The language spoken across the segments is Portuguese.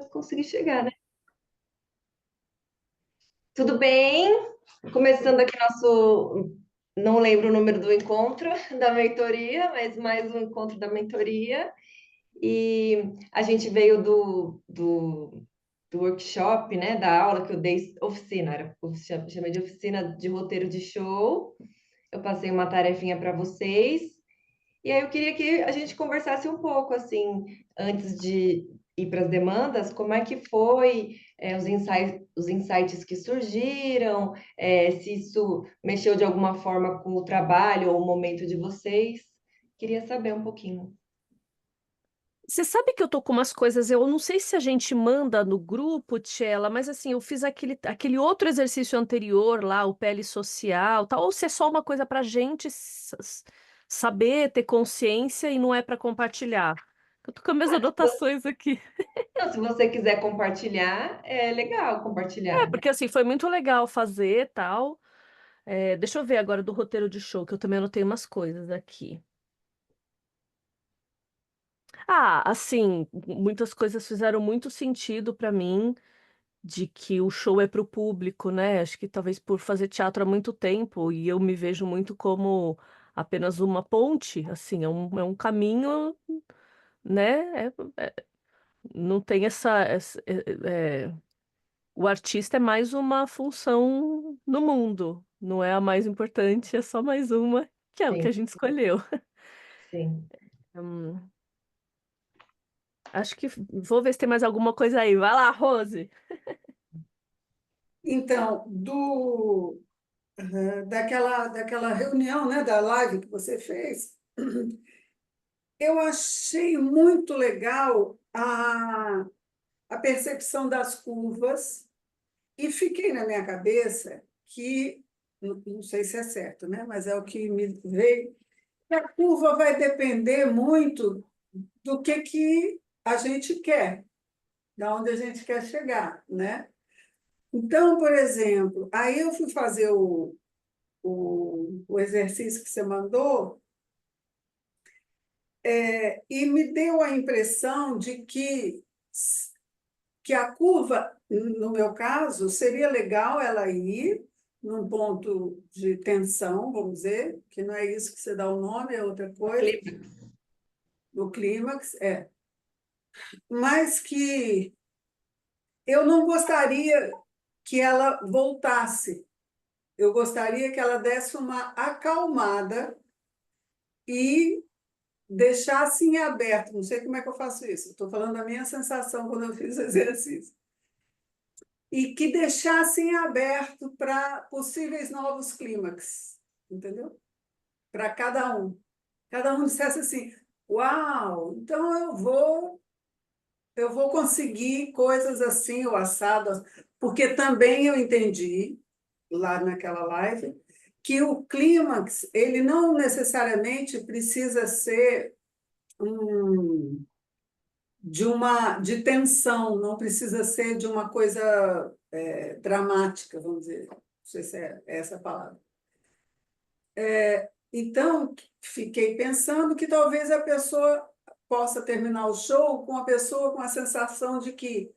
conseguir chegar, né? Tudo bem? Começando aqui nosso. Não lembro o número do encontro da mentoria, mas mais um encontro da mentoria. E a gente veio do workshop, né? Da aula que eu dei, oficina, chamei de oficina de roteiro de show. Eu passei uma tarefinha para vocês. E aí eu queria que a gente conversasse um pouco, assim, antes de ir para as demandas, como é que foi, os insights que surgiram, se isso mexeu de alguma forma com o trabalho ou o momento de vocês. Queria saber um pouquinho. Você sabe que eu tô com umas coisas, eu não sei se a gente manda no grupo, Tchela, mas assim, eu fiz aquele outro exercício anterior lá, o pele social, tal, ou se é só uma coisa pra gente saber, ter consciência e não é pra compartilhar. Eu tô com as minhas anotações aqui. Então, se você quiser compartilhar, é legal É, compartilhar. porque assim, foi muito legal fazer, tal. É, deixa eu ver agora do roteiro de show, que eu também anotei umas coisas aqui. Ah, assim, muitas coisas fizeram muito sentido pra mim. De que o show é para o público, né? Acho que talvez por fazer teatro há muito tempo e eu me vejo muito como apenas uma ponte, assim, é um caminho, né? Não tem o artista é mais uma função no mundo, não é a mais importante, é só mais uma, que é o que Sim, a gente escolheu. sim. Hum, acho que vou ver se tem mais alguma coisa aí. Vai lá, Rose. Então, daquela reunião, né, da live que você fez, eu achei muito legal a percepção das curvas e fiquei na minha cabeça que, não sei se é certo, né, mas é o que me veio, que a curva vai depender muito do que a gente quer, da onde a gente quer chegar, né? Então, por exemplo, aí eu fui fazer o exercício que você mandou, e me deu a impressão de que a curva, no meu caso, seria legal ela ir num ponto de tensão, vamos dizer, que não é isso que você dá o nome, é outra coisa, no clímax, mas que eu não gostaria que ela voltasse, eu gostaria que ela desse uma acalmada e deixasse em aberto, não sei como é que eu faço isso, estou falando da minha sensação quando eu fiz o exercício, e que deixasse em aberto para possíveis novos clímax, entendeu? Para cada um. Cada um dissesse assim, uau, então eu vou conseguir coisas assim, o assado, porque também eu entendi, lá naquela live, que o clímax, ele não necessariamente precisa ser um de tensão, não precisa ser de uma coisa dramática, vamos dizer. Não sei se é essa a palavra. Então, fiquei pensando que talvez a pessoa possa terminar o show com a pessoa com a sensação de que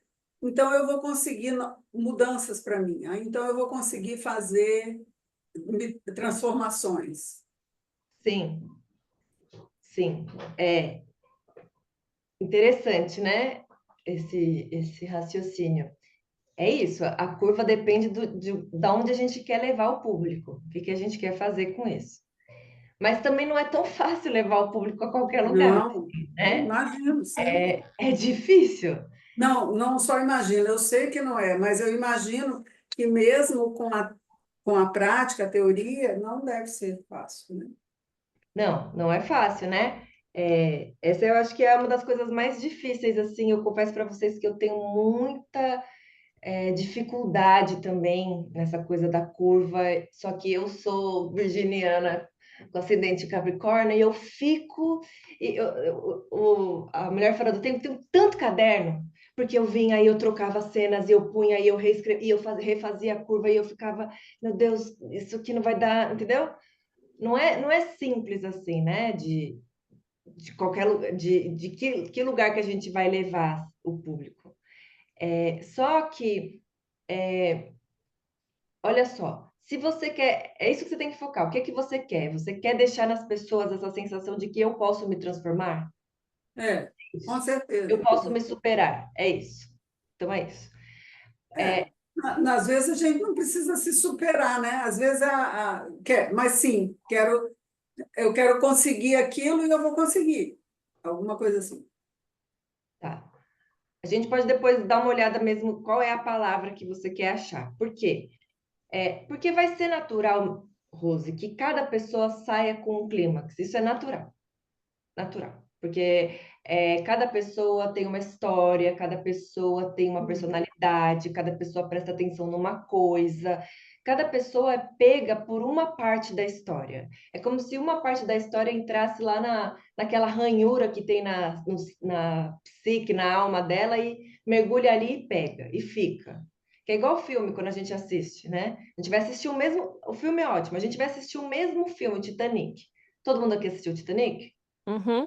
então eu vou conseguir mudanças para mim, então eu vou conseguir fazer transformações. Sim, sim. É interessante, né? Esse raciocínio. É isso, a curva depende da onde a gente quer levar o público, o que que a gente quer fazer com isso. Mas também não é tão fácil levar o público a qualquer lugar, Não, né? imagino, sim. É difícil. Não, não só imagino, eu sei que não é, mas eu imagino que mesmo com a prática, a teoria, não deve ser fácil, né? Não, não é fácil, né? Essa eu acho que é uma das coisas mais difíceis, assim, eu confesso para vocês que eu tenho muita dificuldade também nessa coisa da curva, só que eu sou virginiana com acidente Capricórnio e eu fico. A Mulher Fora do Tempo tem tanto caderno, porque eu vinha aí, eu trocava cenas e eu punha e eu reescrevia, e eu refazia a curva e eu ficava, meu Deus, isso aqui não vai dar, entendeu? Não é simples assim, né? De qualquer lugar, de que lugar que a gente vai levar o público. Só que, olha só, se você quer, é isso que você tem que focar. O que é que você quer? Você quer deixar nas pessoas essa sensação de que eu posso me transformar? É, com Isso. Eu certeza. posso me superar. É isso. Então é isso. É. Às vezes a gente não precisa se superar, né? Às vezes mas sim, eu quero conseguir aquilo e eu vou conseguir. Alguma coisa assim. Tá. A gente pode depois dar uma olhada mesmo qual é a palavra que você quer achar. Por quê? Porque vai ser natural, Rose, que cada pessoa saia com um clímax. Isso é natural. Natural. Porque cada pessoa tem uma história, cada pessoa tem uma personalidade, cada pessoa presta atenção numa coisa, cada pessoa é pega por uma parte da história. É como se uma parte da história entrasse lá naquela ranhura que tem na psique, na alma dela, e mergulha ali e pega, e fica. Que é igual o filme, quando a gente assiste, né? A gente vai assistir o mesmo. O filme é ótimo, a gente vai assistir o mesmo filme, Titanic. Todo mundo aqui assistiu Titanic? Uhum.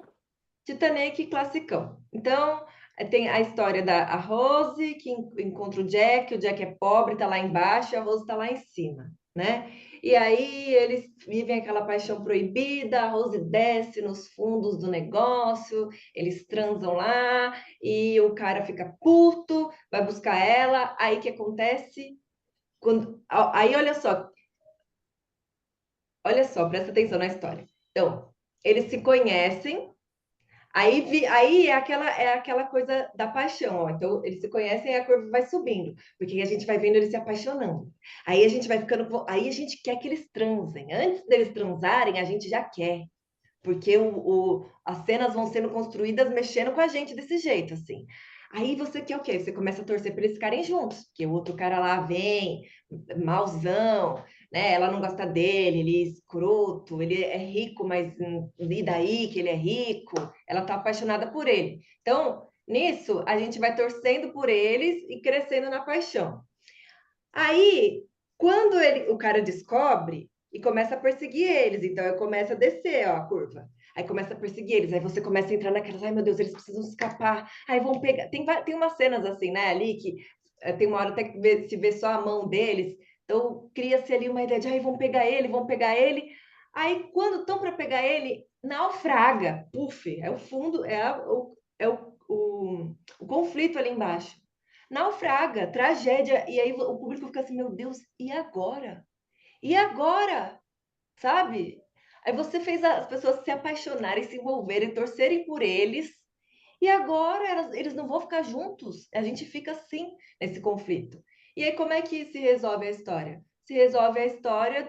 Titanic classicão. Então, tem a história da Rose, que encontra o Jack é pobre, está lá embaixo, e a Rose está lá em cima, né? E aí eles vivem aquela paixão proibida, a Rose desce nos fundos do negócio, eles transam lá, e o cara fica puto, vai buscar ela, aí o que acontece? Aí olha só, presta atenção na história. Então, eles se conhecem. Aí é aquela coisa da paixão, ó. Então, eles se conhecem e a curva vai subindo, porque a gente vai vendo eles se apaixonando. Aí a gente vai ficando. Aí a gente quer que eles transem. Antes deles transarem, a gente já quer. Porque as cenas vão sendo construídas mexendo com a gente desse jeito, assim. Aí você quer o quê? Você começa a torcer para eles ficarem juntos, porque o outro cara lá vem, mauzão, né? Ela não gosta dele, ele é escroto, ele é rico, mas e daí que ele é rico? Ela tá apaixonada por ele. Então, nisso, a gente vai torcendo por eles e crescendo na paixão. Aí, quando o cara descobre e começa a perseguir eles, então começa a descer, ó, a curva. Aí começa a perseguir eles, aí você começa a entrar naquelas, ai meu Deus, eles precisam escapar. Aí vão pegar. Tem umas cenas assim, né, ali que tem uma hora até que se vê só a mão deles. Então cria-se ali uma ideia de, ai, vão pegar ele, vão pegar ele. Aí quando estão para pegar ele, naufraga, puf, é o fundo, o conflito ali embaixo. Naufraga, tragédia. E aí o público fica assim, meu Deus, e agora? E agora? Sabe? Aí você fez as pessoas se apaixonarem, se envolverem, torcerem por eles. E agora eles não vão ficar juntos. A gente fica assim, nesse conflito. E aí, como é que se resolve a história? Se resolve a história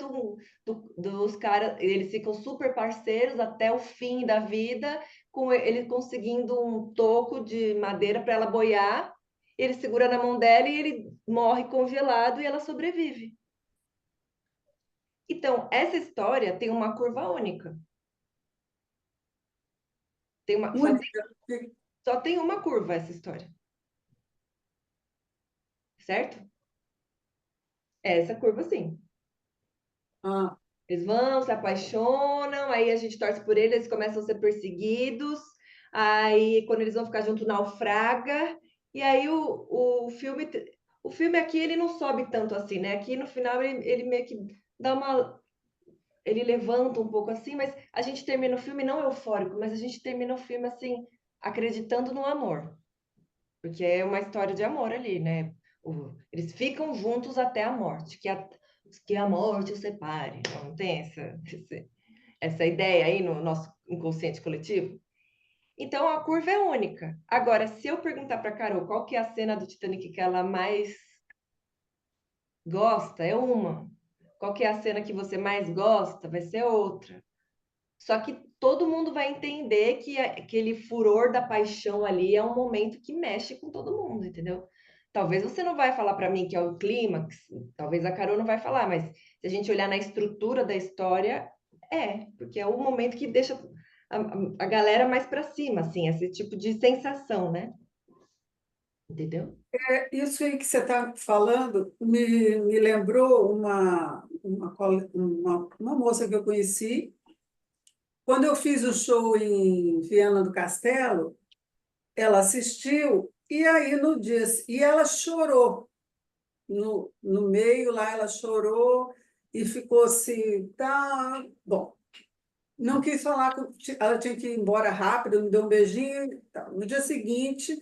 dos caras, eles ficam super parceiros até o fim da vida, com ele conseguindo um toco de madeira para ela boiar. Ele segura na mão dela e ele morre congelado e ela sobrevive. Então, essa história tem uma curva única. Tem uma, só, tem, Única. só tem uma curva essa história, certo? É essa curva, sim. Ah, Eles vão, se apaixonam, aí a gente torce por eles, eles começam a ser perseguidos, aí quando eles vão ficar junto, naufraga, e aí o filme aqui ele não sobe tanto assim, né? Aqui no final ele meio que dá uma. Ele levanta um pouco assim, mas a gente termina o filme não eufórico, mas a gente termina o filme assim, acreditando no amor, porque é uma história de amor ali, né? Eles ficam juntos até a morte, que a morte os separe. Não tem essa ideia aí no nosso inconsciente coletivo? Então a curva é única. Agora, se eu perguntar para Carol qual que é a cena do Titanic que ela mais gosta, é uma. Qual que é a cena que você mais gosta, vai ser outra. Só que todo mundo vai entender que aquele furor da paixão ali é um momento que mexe com todo mundo, entendeu? Talvez você não vai falar para mim que é o clímax, talvez a Carol não vai falar, mas se a gente olhar na estrutura da história, porque é o momento que deixa a galera mais para cima, assim, esse tipo de sensação, né? Entendeu? isso aí que você está falando me lembrou uma moça que eu conheci. Quando eu fiz o show em Viana do Castelo, ela assistiu E aí no dia, e ela chorou no meio lá, ela chorou e ficou assim, tá, bom. Não quis falar, ela tinha que ir embora rápido, me deu um beijinho. E tal. No dia seguinte,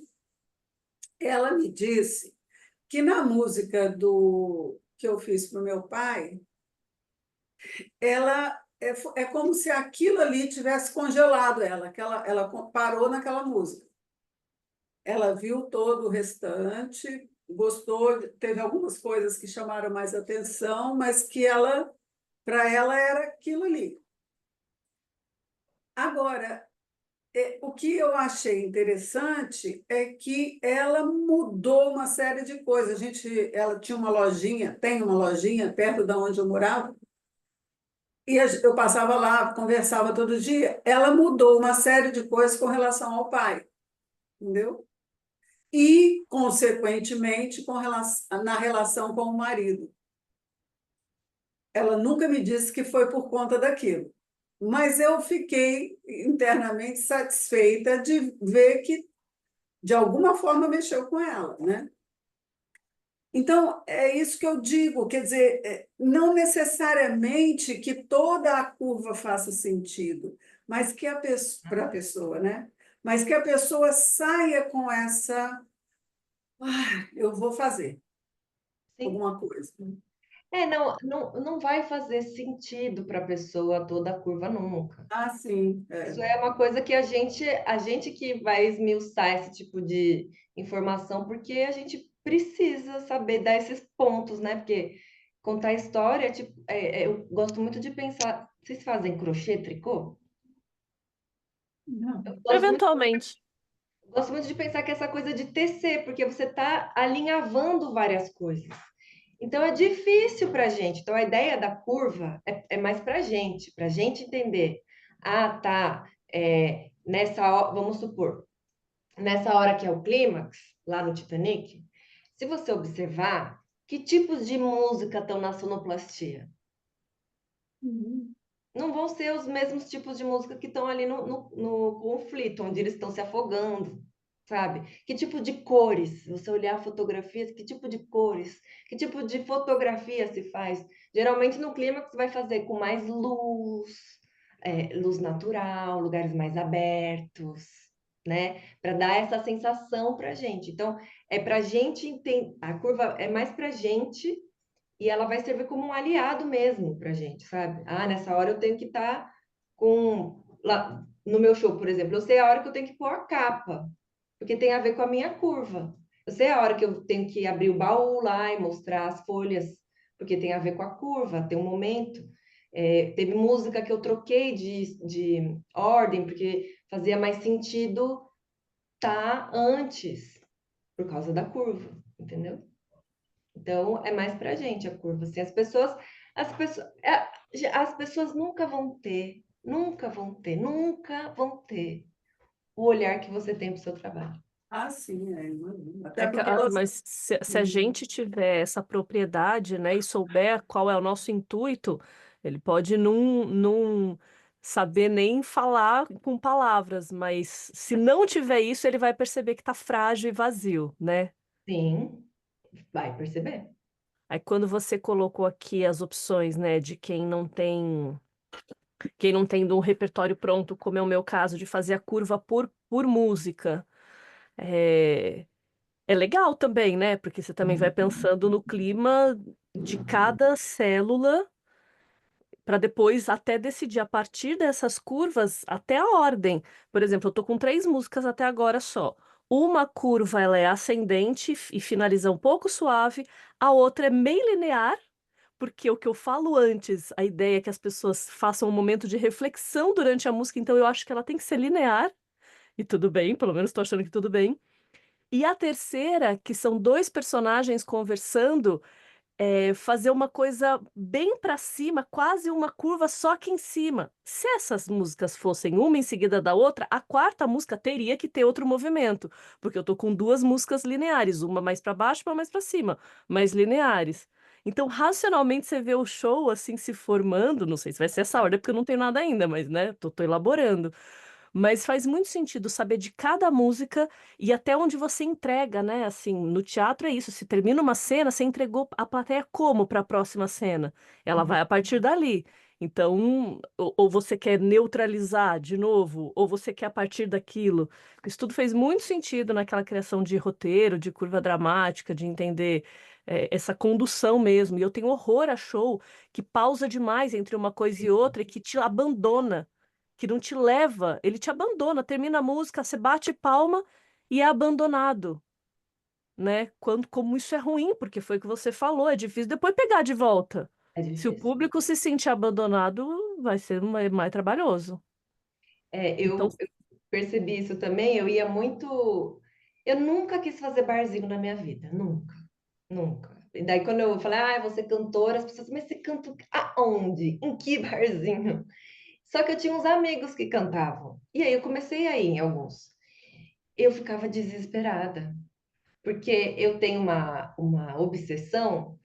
ela me disse que na música que eu fiz para o meu pai, ela é como se aquilo ali tivesse congelado ela, que ela parou naquela música. Ela viu todo o restante, gostou, teve algumas coisas que chamaram mais atenção, mas que para ela era aquilo ali. Agora, o que eu achei interessante é que ela mudou uma série de coisas. Ela tinha uma lojinha, tem uma lojinha perto da onde eu morava, e eu passava lá, conversava todo dia. Ela mudou uma série de coisas com relação ao pai, entendeu? E, consequentemente, na relação com o marido. Ela nunca me disse que foi por conta daquilo, mas eu fiquei internamente satisfeita de ver que, de alguma forma, mexeu com ela, né? Então, é isso que eu digo, quer dizer, não necessariamente que toda a curva faça sentido, mas que para a pessoa, né? Mas que a pessoa saia com eu vou fazer Sim. alguma coisa. Não vai fazer sentido para a pessoa toda a curva nunca. Ah, sim. Isso é uma coisa que a gente que vai esmiuçar esse tipo de informação, porque a gente precisa saber dar esses pontos, né? Porque contar história, tipo, eu gosto muito de pensar. Vocês fazem crochê, tricô? Não. Eu Eventualmente. gosto muito de pensar que essa coisa de tecer, porque você está alinhavando várias coisas. Então é difícil para a gente. Então a ideia da curva é mais para a gente entender. Ah, tá. Vamos supor, nessa hora que é o clímax, lá no Titanic, se você observar, que tipos de música estão na sonoplastia? Uhum. Não vão ser os mesmos tipos de música que estão ali no conflito, onde eles estão se afogando, sabe? Que tipo de cores? Se você olhar fotografias, que tipo de cores? Que tipo de fotografia se faz? Geralmente no clímax vai fazer com mais luz, luz natural, lugares mais abertos, né? Para dar essa sensação para gente. Então, é para gente entender. A curva é mais para gente e ela vai servir como um aliado mesmo para gente, sabe? Ah, nessa hora eu tenho que estar com. Lá, no meu show, por exemplo, eu sei a hora que eu tenho que pôr a capa, porque tem a ver com a minha curva. Eu sei a hora que eu tenho que abrir o baú lá e mostrar as folhas, porque tem a ver com a curva, tem um momento. Teve música que eu troquei de ordem, porque fazia mais sentido tá antes, por causa da curva, entendeu? Então, é mais para a gente a curva. Assim, as pessoas nunca vão ter, nunca vão ter o olhar que você tem para o seu trabalho. Ah, sim, imagino. Até porque Mas se a gente tiver essa propriedade, né, e souber qual é o nosso intuito, ele pode não saber nem falar com palavras, mas se não tiver isso, ele vai perceber que está frágil e vazio, né? Sim, vai perceber. Aí quando você colocou aqui as opções, né, de quem não tem um repertório pronto, como é o meu caso, de fazer a curva por música, é, é legal também, né? Porque você também vai pensando no clima de cada célula para depois até decidir a partir dessas curvas até a ordem. Por exemplo, eu tô com 3 músicas até agora só. Uma curva ela é ascendente e finaliza um pouco suave, a outra é meio linear, porque o que eu falo antes, a ideia é que as pessoas façam um momento de reflexão durante a música, então eu acho que ela tem que ser linear, e tudo bem, pelo menos estou achando que tudo bem. E a terceira, que são 2 personagens conversando, fazer uma coisa bem para cima, quase uma curva só que em cima. Se essas músicas fossem uma em seguida da outra, a quarta música teria que ter outro movimento, porque eu tô com 2 músicas lineares, uma mais para baixo, uma mais para cima, mas lineares. Então, racionalmente, você vê o show assim se formando, não sei se vai ser essa ordem, porque eu não tenho nada ainda, mas né, tô elaborando. mas faz muito sentido saber de cada música e até onde você entrega, né, assim, no teatro é isso, se termina uma cena, você entregou a plateia como para a próxima cena? Ela vai a partir dali. Então, ou você quer neutralizar de novo, ou você quer a partir daquilo. Isso tudo fez muito sentido naquela criação de roteiro, de curva dramática, de entender essa condução mesmo. E eu tenho horror a show que pausa demais entre uma coisa e outra e que te abandona, que não te leva, ele te abandona. Termina a música, você bate palma e é abandonado, né? Como isso é ruim, porque foi o que você falou, é difícil depois pegar de volta. É Se o difícil. público se sentir abandonado, vai ser mais trabalhoso. Então, Eu percebi isso também. Eu ia muito. Eu nunca quis fazer barzinho na minha vida, nunca, nunca. E daí, quando eu falei, ah, eu vou ser cantora, as pessoas, mas você canta aonde? Em que barzinho? Só que eu tinha uns amigos que cantavam. E aí eu comecei a ir em alguns. Eu ficava desesperada, porque eu tenho uma obsessão,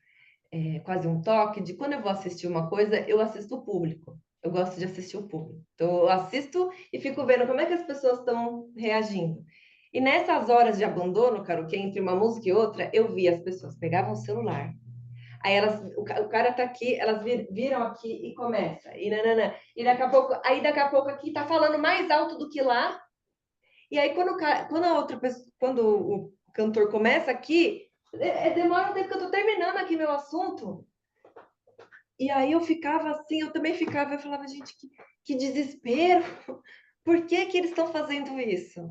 quase um toque, de quando eu vou assistir uma coisa, eu assisto o público. Eu gosto de assistir o público. Então, eu assisto e fico vendo como é que as pessoas estão reagindo. E nessas horas de abandono, cara, que entre uma música e outra, eu via as pessoas pegavam o celular. Aí o cara tá aqui, elas viram aqui e começa. E nanana. E daqui a pouco aqui tá falando mais alto do que lá. E aí quando a outra pessoa, quando o cantor começa aqui, demora um tempo que eu tô terminando aqui meu assunto. E aí eu ficava assim, eu também ficava, eu falava, gente, que desespero. Por que que eles estão fazendo isso?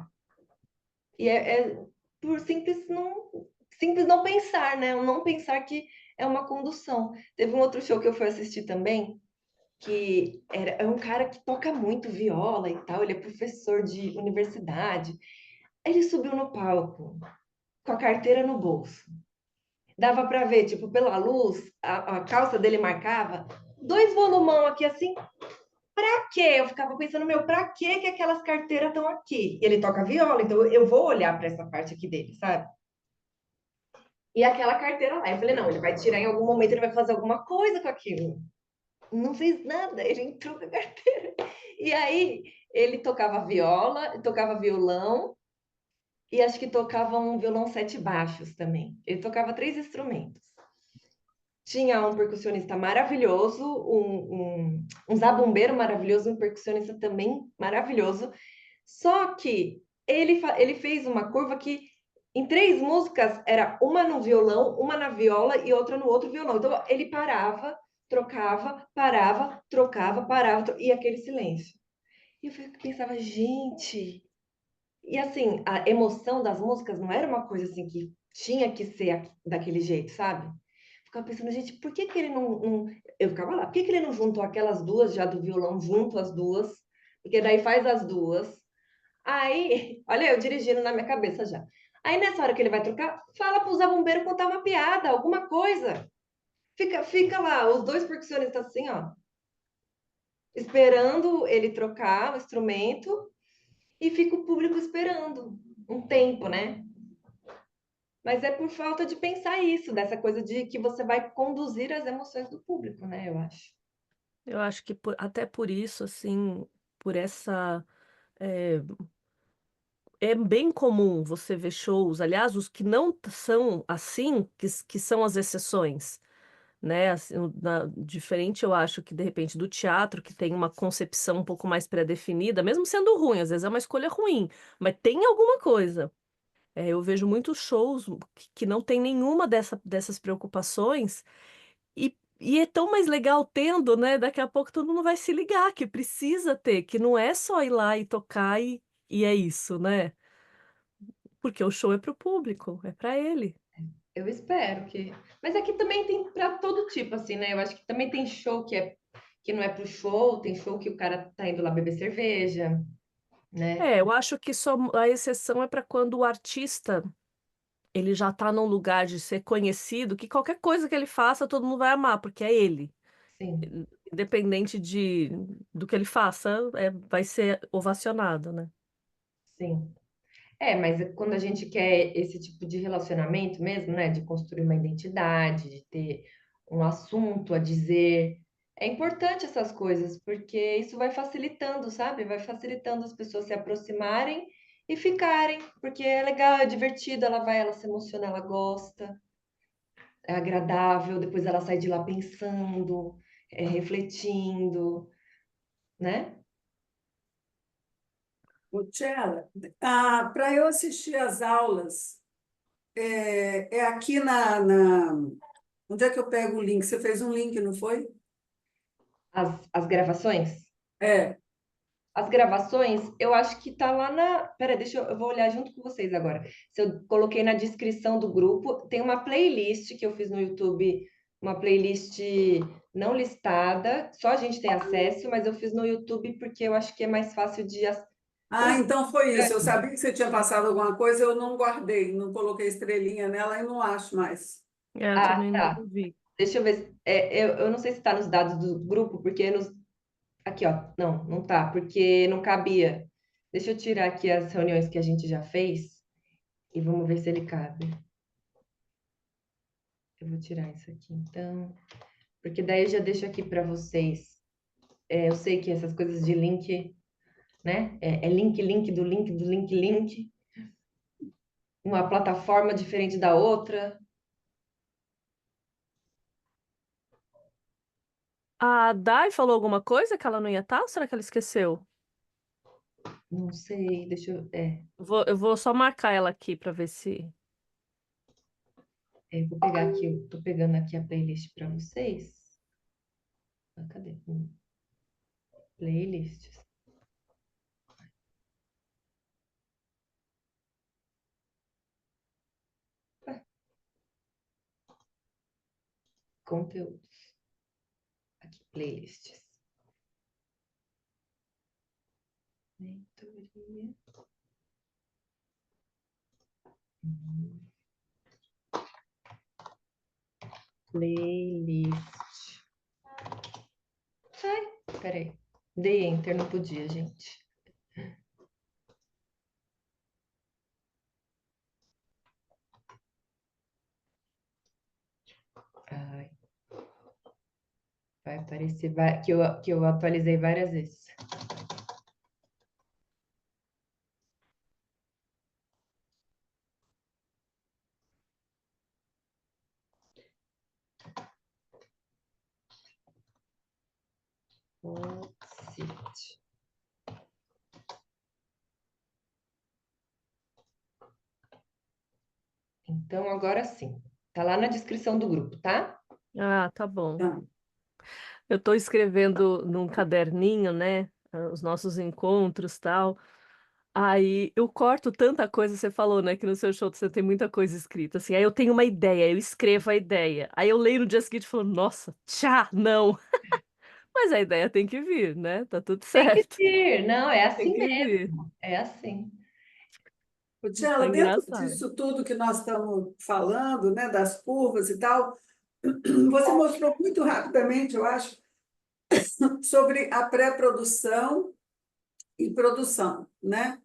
E é por simples não pensar, né? Não pensar que é uma condução. Teve um outro show que eu fui assistir também, que é um cara que toca muito viola e tal, ele é professor de universidade. Ele subiu no palco com a carteira no bolso. Dava para ver, tipo, pela luz, a calça dele marcava dois volumão aqui assim. Pra quê? Eu ficava pensando, meu, pra quê que aquelas carteiras estão aqui? Ele toca viola, então eu vou olhar para essa parte aqui dele, sabe? E aquela carteira lá. Eu falei, não, ele vai tirar em algum momento, ele vai fazer alguma coisa com aquilo. Não fez nada, ele entrou com a carteira. E aí, ele tocava viola, tocava violão, e acho que tocava um violão sete baixos também. Ele tocava três instrumentos. Tinha um percussionista maravilhoso, um zabumbeiro maravilhoso, um percussionista também maravilhoso. Só que ele fez uma curva que em três músicas era uma no violão, uma na viola e outra no outro violão. Então ele parava, trocava, parava, trocava, parava, e aquele silêncio. E eu pensava, gente. E assim, a emoção das músicas não era uma coisa assim que tinha que ser daquele jeito, sabe? Ficava pensando, gente, por que que ele não... Eu ficava lá, por que que ele não juntou aquelas duas já do violão, junto as duas? Porque daí faz as duas. Aí, olha eu dirigindo na minha cabeça já. Aí nessa hora que ele vai trocar, fala pro Zé Bombeiro contar uma piada, alguma coisa. Fica lá, os dois percussionistas assim, ó, esperando ele trocar o instrumento e fica o público esperando um tempo, né? Mas é por falta de pensar isso, dessa coisa de que você vai conduzir as emoções do público, né? Eu acho. eu acho que até por isso, assim, por essa. É, é bem comum você ver shows, aliás, os que não são assim, que são as exceções, né? Assim, diferente, eu acho que de repente do teatro, que tem uma concepção um pouco mais pré-definida, mesmo sendo ruim, às vezes é uma escolha ruim, mas tem alguma coisa. Eu vejo muitos shows que não tem nenhuma dessas preocupações e é tão mais legal tendo, né? Daqui a pouco todo mundo vai se ligar que precisa ter, que não é só ir lá e tocar e é isso, né? Porque o show é pro público, é para ele. Eu espero que. Mas aqui também tem para todo tipo, assim, né? Eu acho que também tem show que não é pro show, tem show que o cara tá indo lá beber cerveja, né? Eu acho que só a exceção é para quando o artista ele já tá num lugar de ser conhecido, que qualquer coisa que ele faça, todo mundo vai amar, porque é ele. Sim, Independente do que ele faça, vai ser ovacionado, né? sim. Mas quando a gente quer esse tipo de relacionamento mesmo, né? De construir uma identidade, de ter um assunto a dizer, É importante essas coisas, porque isso vai facilitando, sabe? Vai facilitando as pessoas se aproximarem e ficarem, porque é legal, é divertido, ela se emociona, ela gosta, é agradável, depois ela sai de lá pensando, refletindo, né? Tchela, para eu assistir às aulas, é aqui Onde é que eu pego o link? Você fez um link, não foi? As gravações. É. As gravações, eu acho que tá lá na. Pera, eu vou olhar junto com vocês agora. Se eu coloquei na descrição do grupo, tem uma playlist que eu fiz no YouTube, uma playlist não listada, só a gente tem acesso, mas eu fiz no YouTube porque eu acho que é mais fácil de ouvir. Então foi isso. Eu sabia que você tinha passado alguma coisa, eu não guardei, não coloquei estrelinha nela e não acho mais. Eu Ah, também não tá. vi. Deixa eu ver. Eu não sei se está nos dados do grupo, porque aqui, ó. Não, não tá, porque não cabia. Deixa eu tirar aqui as reuniões que a gente já fez e vamos ver se ele cabe. Eu vou tirar isso aqui, então, porque daí eu já deixo aqui para vocês. Eu sei que essas coisas de link, né? É link, link do link do link, link. Uma plataforma diferente da outra. A Dai falou alguma coisa que ela não ia estar, ou será que ela esqueceu? Não sei, deixa eu. Eu vou só marcar ela aqui para ver se. Vou pegar aqui, eu tô pegando aqui a playlist para vocês. Cadê? Playlists. Conteúdos. Aqui, playlists. Mentoria. Playlist. Ai, peraí. Dei enter, não podia, gente. Ai, vai aparecer que eu atualizei várias vezes. City. Então, agora sim. Tá lá na descrição do grupo, tá? Ah, tá bom. Tá. Eu estou escrevendo num caderninho, né? Os nossos encontros, tal. Aí eu corto tanta coisa, você falou, né? Que no seu show você tem muita coisa escrita, assim. Aí eu tenho uma ideia, eu escrevo a ideia. Aí eu leio no dia seguinte e falo, nossa, tchá, não. Mas a ideia tem que vir, né? Tá tudo Tem que certo. vir. Não, é Tem assim que vir. mesmo. É assim. Foi Tchela, dentro engraçado. disso tudo que nós estamos falando, né, das curvas e tal, você mostrou muito rapidamente, eu acho, sobre a pré-produção e produção, né?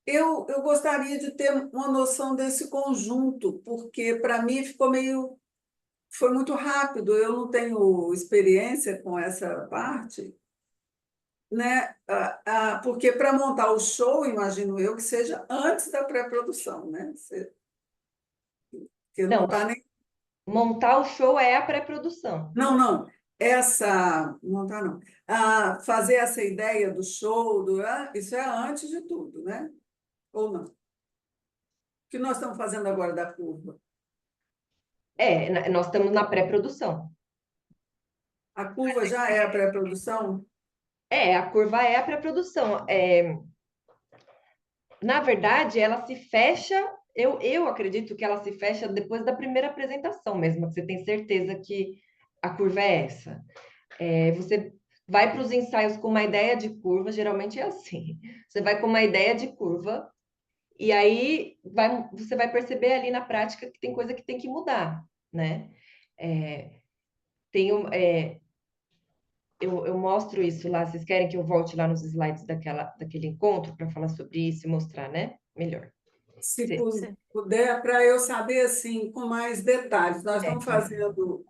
Eu gostaria de ter uma noção desse conjunto, porque para mim foi muito rápido, eu não tenho experiência com essa parte, né? Porque para montar o show, imagino eu, que seja antes da pré-produção, né? Porque não Não, está nem. montar o show é a pré-produção. Não, não. Não está, não. Fazer essa ideia do show, isso é antes de tudo, né? Ou não? O que nós estamos fazendo agora da curva? Nós estamos na pré-produção. A curva já é a pré-produção? A curva é a pré-produção. Na verdade, ela se fecha. Eu acredito que ela se fecha depois da primeira apresentação mesmo, que você tem certeza que a curva é essa. Você vai para os ensaios com uma ideia de curva, geralmente é assim. Você vai com uma ideia de curva, e aí você vai perceber ali na prática que tem coisa que tem que mudar, né? É, eu mostro isso lá. Vocês querem que eu volte lá nos slides daquele encontro para falar sobre isso e mostrar, né? Melhor. Se Cê- Sim. puder, para eu saber assim, com mais detalhes. Nós estamos aqui. fazendo.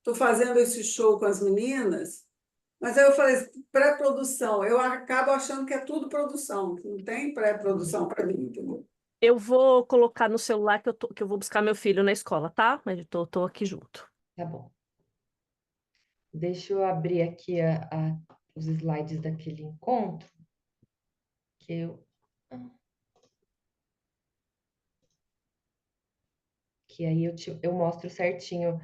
estou fazendo esse show com as meninas, mas aí eu falei, pré-produção, eu acabo achando que é tudo produção, não tem pré-produção para mim, entendeu? Eu vou colocar no celular que eu vou buscar meu filho na escola, tá? Mas eu tô aqui junto. Tá bom. Deixa eu abrir aqui os slides daquele encontro, que eu... Que aí eu mostro certinho.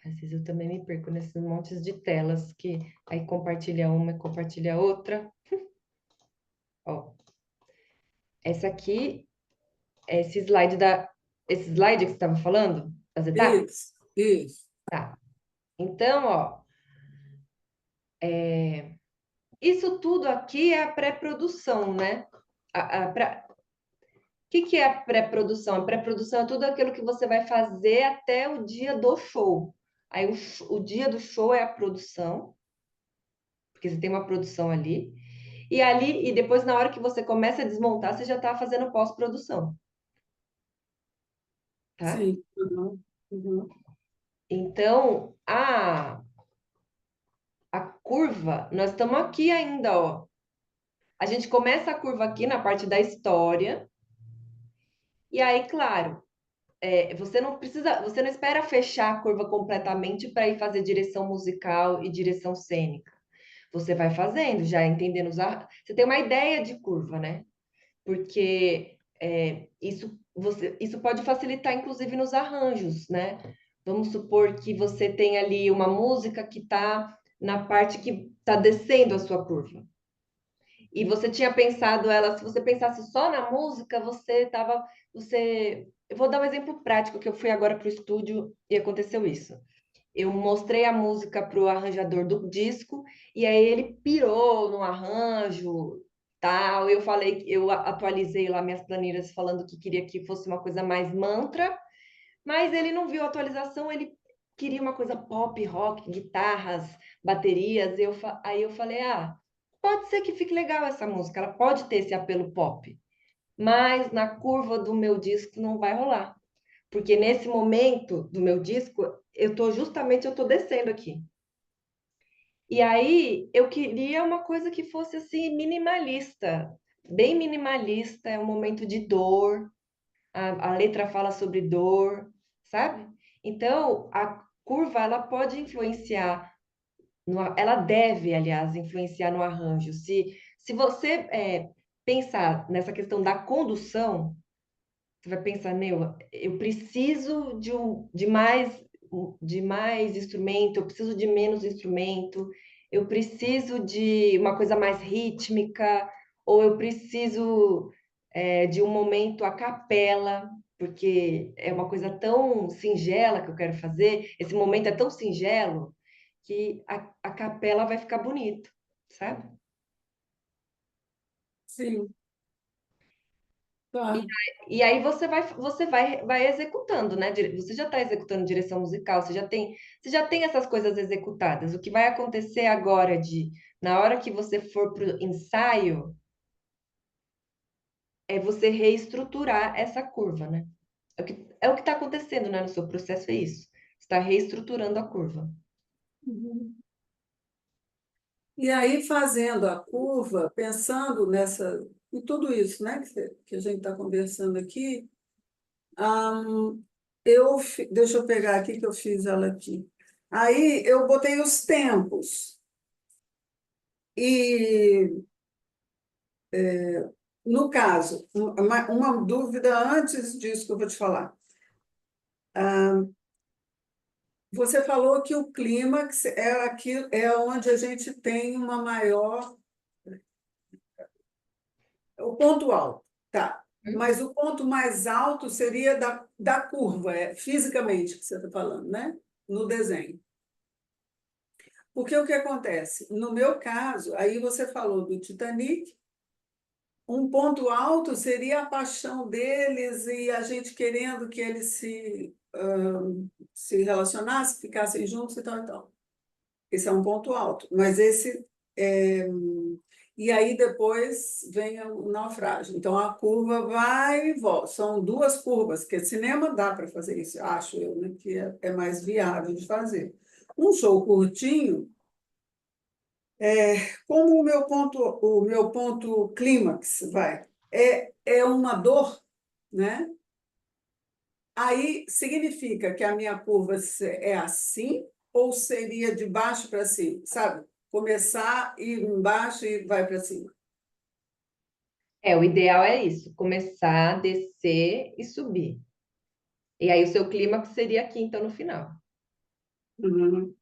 Às vezes eu também me perco nesses montes de telas que aí compartilha uma e compartilha outra. Ó, essa aqui, esse slide que você estava falando, das etapas? Isso, isso. Tá. Então, ó, isso tudo aqui é a pré-produção, né? O que que é a pré-produção? A pré-produção é tudo aquilo que você vai fazer até o dia do show. Aí o dia do show é a produção, porque você tem uma produção ali. E depois, na hora que você começa a desmontar, você já está fazendo pós-produção, tá? Sim. Uhum, uhum. Então, a curva, nós estamos aqui ainda, ó. A gente começa a curva aqui na parte da história, e aí, claro, você não espera fechar a curva completamente para ir fazer direção musical e direção cênica. Você vai fazendo, já entendendo você tem uma ideia de curva, né? Porque isso pode facilitar, inclusive, nos arranjos, né? Vamos supor que você tem ali uma música que está na parte que está descendo a sua curva. E você tinha pensado ela, se você pensasse só na música, eu vou dar um exemplo prático, que eu fui agora para o estúdio e aconteceu isso. Eu mostrei a música para o arranjador do disco, e aí ele pirou no arranjo, tal. Eu atualizei lá minhas planilhas falando que queria que fosse uma coisa mais mantra, mas ele não viu a atualização, ele queria uma coisa pop, rock, guitarras, baterias. Aí eu falei, pode ser que fique legal essa música, ela pode ter esse apelo pop, mas na curva do meu disco não vai rolar. Porque nesse momento do meu disco, eu tô descendo aqui. E aí eu queria uma coisa que fosse assim minimalista, bem minimalista, é um momento de dor, a letra fala sobre dor, sabe? Então, a curva ela pode influenciar, ela deve, aliás, influenciar no arranjo. Se você pensar nessa questão da condução, você vai pensar, meu, eu preciso de mais instrumento, eu preciso de menos instrumento, eu preciso de uma coisa mais rítmica, ou eu preciso de um momento a capela, porque é uma coisa tão singela que eu quero fazer, esse momento é tão singelo que a capela vai ficar bonito, sabe? Sim, tá. E aí vai executando, né? Você já está executando direção musical, você já tem essas coisas executadas. O que vai acontecer agora na hora que você for para o ensaio, é você reestruturar essa curva, né? É o que está acontecendo, né, no seu processo, é isso. Você está reestruturando a curva. Uhum. E aí, fazendo a curva, pensando em tudo isso, né, que a gente está conversando aqui, deixa eu pegar aqui que eu fiz ela aqui. Aí eu botei os tempos. E, no caso, uma dúvida antes disso que eu vou te falar. Você falou que o clímax é onde a gente tem uma maior. O ponto alto, tá. Hum? Mas o ponto mais alto seria da curva, fisicamente, que você está falando, né? No desenho. Porque o que acontece? No meu caso, aí você falou do Titanic, um ponto alto seria a paixão deles e a gente querendo que eles se relacionassem, ficassem juntos e tal, e tal. Esse é um ponto alto. Mas esse é... E aí depois vem o naufrágio. Então a curva vai e volta. São duas curvas, porque cinema dá para fazer isso, acho eu, né? Que é mais viável de fazer. Um show curtinho, como o meu ponto clímax é uma dor, né? Aí significa que a minha curva é assim ou seria de baixo para cima, sabe? Começar e ir embaixo e vai para cima. O ideal é isso, começar, descer e subir. E aí o seu clímax seria aqui, então, no final. Uhum.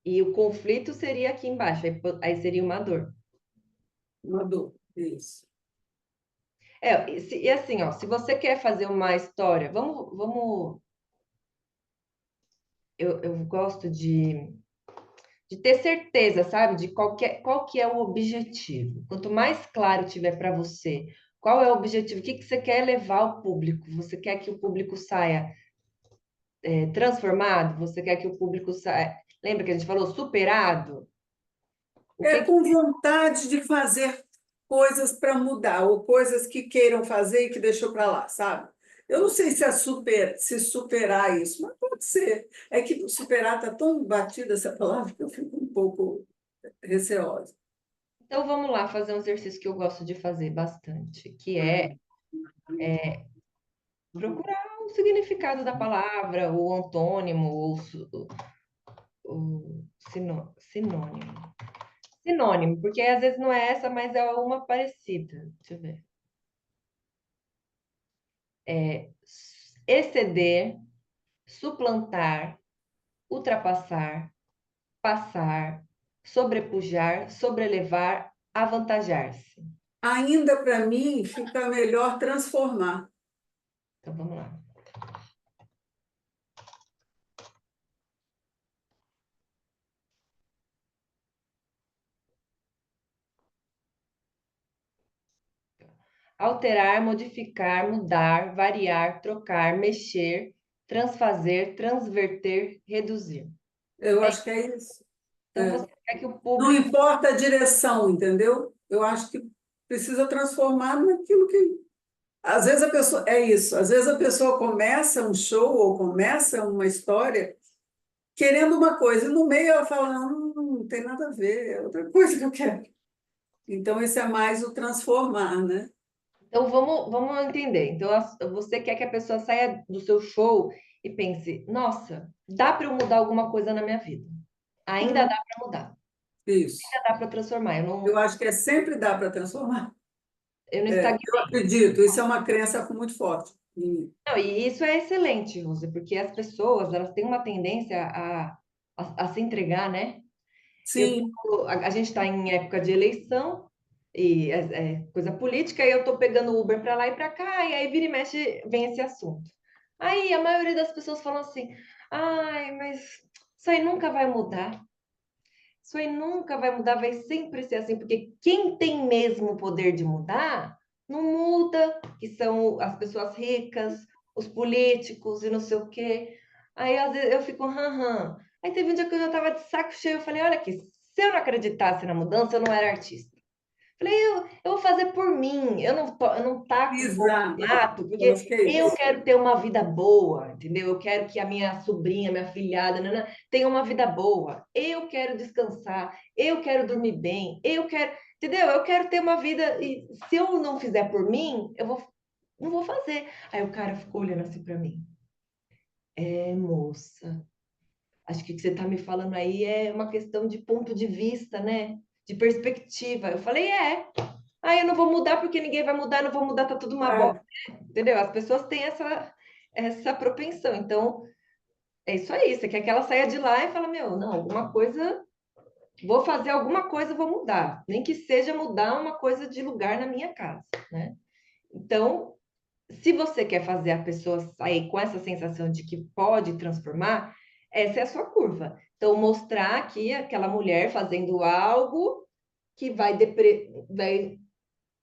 E o conflito seria aqui embaixo, aí seria uma dor. Uma dor, isso. E assim, ó, se você quer fazer uma história, eu gosto de ter certeza, sabe, de qual que é o objetivo. Quanto mais claro tiver para você, qual é o objetivo, o que que você quer levar ao público? Você quer que o público saia transformado? Você quer que o público saia, lembra que a gente falou superado? O que que Com vontade de fazer coisas para mudar, ou coisas que queiram fazer e que deixou para lá, sabe? Eu não sei se superar isso, mas pode ser. É que superar está tão batida essa palavra que eu fico um pouco receosa. Então vamos lá fazer um exercício que eu gosto de fazer bastante, que é procurar o significado da palavra, o antônimo, o sinônimo. Sinônimo, porque às vezes não é essa, mas é uma parecida. Deixa eu ver. Exceder, suplantar, ultrapassar, passar, sobrepujar, sobrelevar, avantajar-se. Ainda para mim fica melhor transformar. Então vamos lá. Alterar, modificar, mudar, variar, trocar, mexer, transfazer, transverter, reduzir. Eu acho que é isso. Então É. você quer que o Não público. importa a direção, entendeu? Eu acho que precisa transformar naquilo que. Às vezes a pessoa. É isso. Às vezes a pessoa começa um show ou começa uma história querendo uma coisa, e no meio ela fala: não, não tem nada a ver, é outra coisa que eu quero. Então, esse é mais o transformar, né? Então vamos entender. Então você quer que a pessoa saia do seu show e pense: nossa, dá para eu mudar alguma coisa na minha vida. Ainda dá Uhum. para mudar. Isso. Ainda dá para transformar. Eu acho que sempre dá para transformar. Eu não Eu estagnei. acredito, isso é uma crença muito forte em mim. Não, e isso é excelente, Rose, porque as pessoas elas têm uma tendência a se entregar, né? Sim, A gente está em época de eleição e é coisa política, e eu estou pegando Uber para lá e para cá, e aí vira e mexe vem esse assunto. Aí a maioria das pessoas falam assim: ai, mas isso aí nunca vai mudar. Isso aí nunca vai mudar, vai sempre ser assim, porque quem tem mesmo o poder de mudar, não muda, que são as pessoas ricas, os políticos e não sei o quê. Aí às vezes eu fico, hã. Aí teve um dia que eu já estava de saco cheio, eu falei, olha aqui, se eu não acreditasse na mudança, eu não era artista. Falei, eu vou fazer por mim, eu não taco fogo no exato. mato, Eu acho porque que é eu isso. quero ter uma vida boa, entendeu? Eu quero que a minha sobrinha, minha filhada, Nana, tenha uma vida boa. Eu quero descansar, eu quero dormir bem, eu quero, entendeu? Eu quero ter uma vida, e se eu não fizer por mim, não vou fazer. Aí o cara ficou olhando assim para mim. Moça, acho que o que você está me falando aí é uma questão de ponto de vista, né? De perspectiva. Eu falei, é. Ah, eu não vou mudar porque ninguém vai mudar, não vou mudar, tá tudo uma bosta, É, entendeu? As pessoas têm essa propensão. Então, é isso aí. Você quer que ela saia de lá e fala, meu, não, alguma coisa, vou fazer alguma coisa, vou mudar. Nem que seja mudar uma coisa de lugar na minha casa, né? Então, se você quer fazer a pessoa sair com essa sensação de que pode transformar, essa é a sua curva. Então, mostrar aqui aquela mulher fazendo algo que vai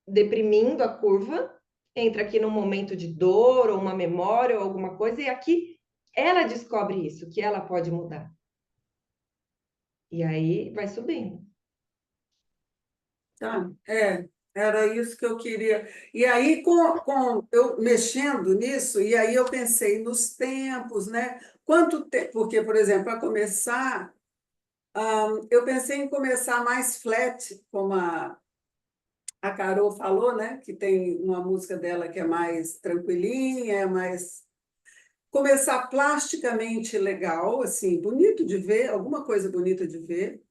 deprimindo a curva, entra aqui num momento de dor, ou uma memória, ou alguma coisa, e aqui ela descobre isso, que ela pode mudar. E aí vai subindo. Tá, era isso que eu queria. E aí, com eu mexendo nisso, e aí eu pensei nos tempos, né? Quanto tempo? Porque, por exemplo, para começar, eu pensei em começar mais flat, como a Carol falou, né? Que tem uma música dela que é mais tranquilinha, é mais. Começar plasticamente legal, assim, bonito de ver, alguma coisa bonita de ver,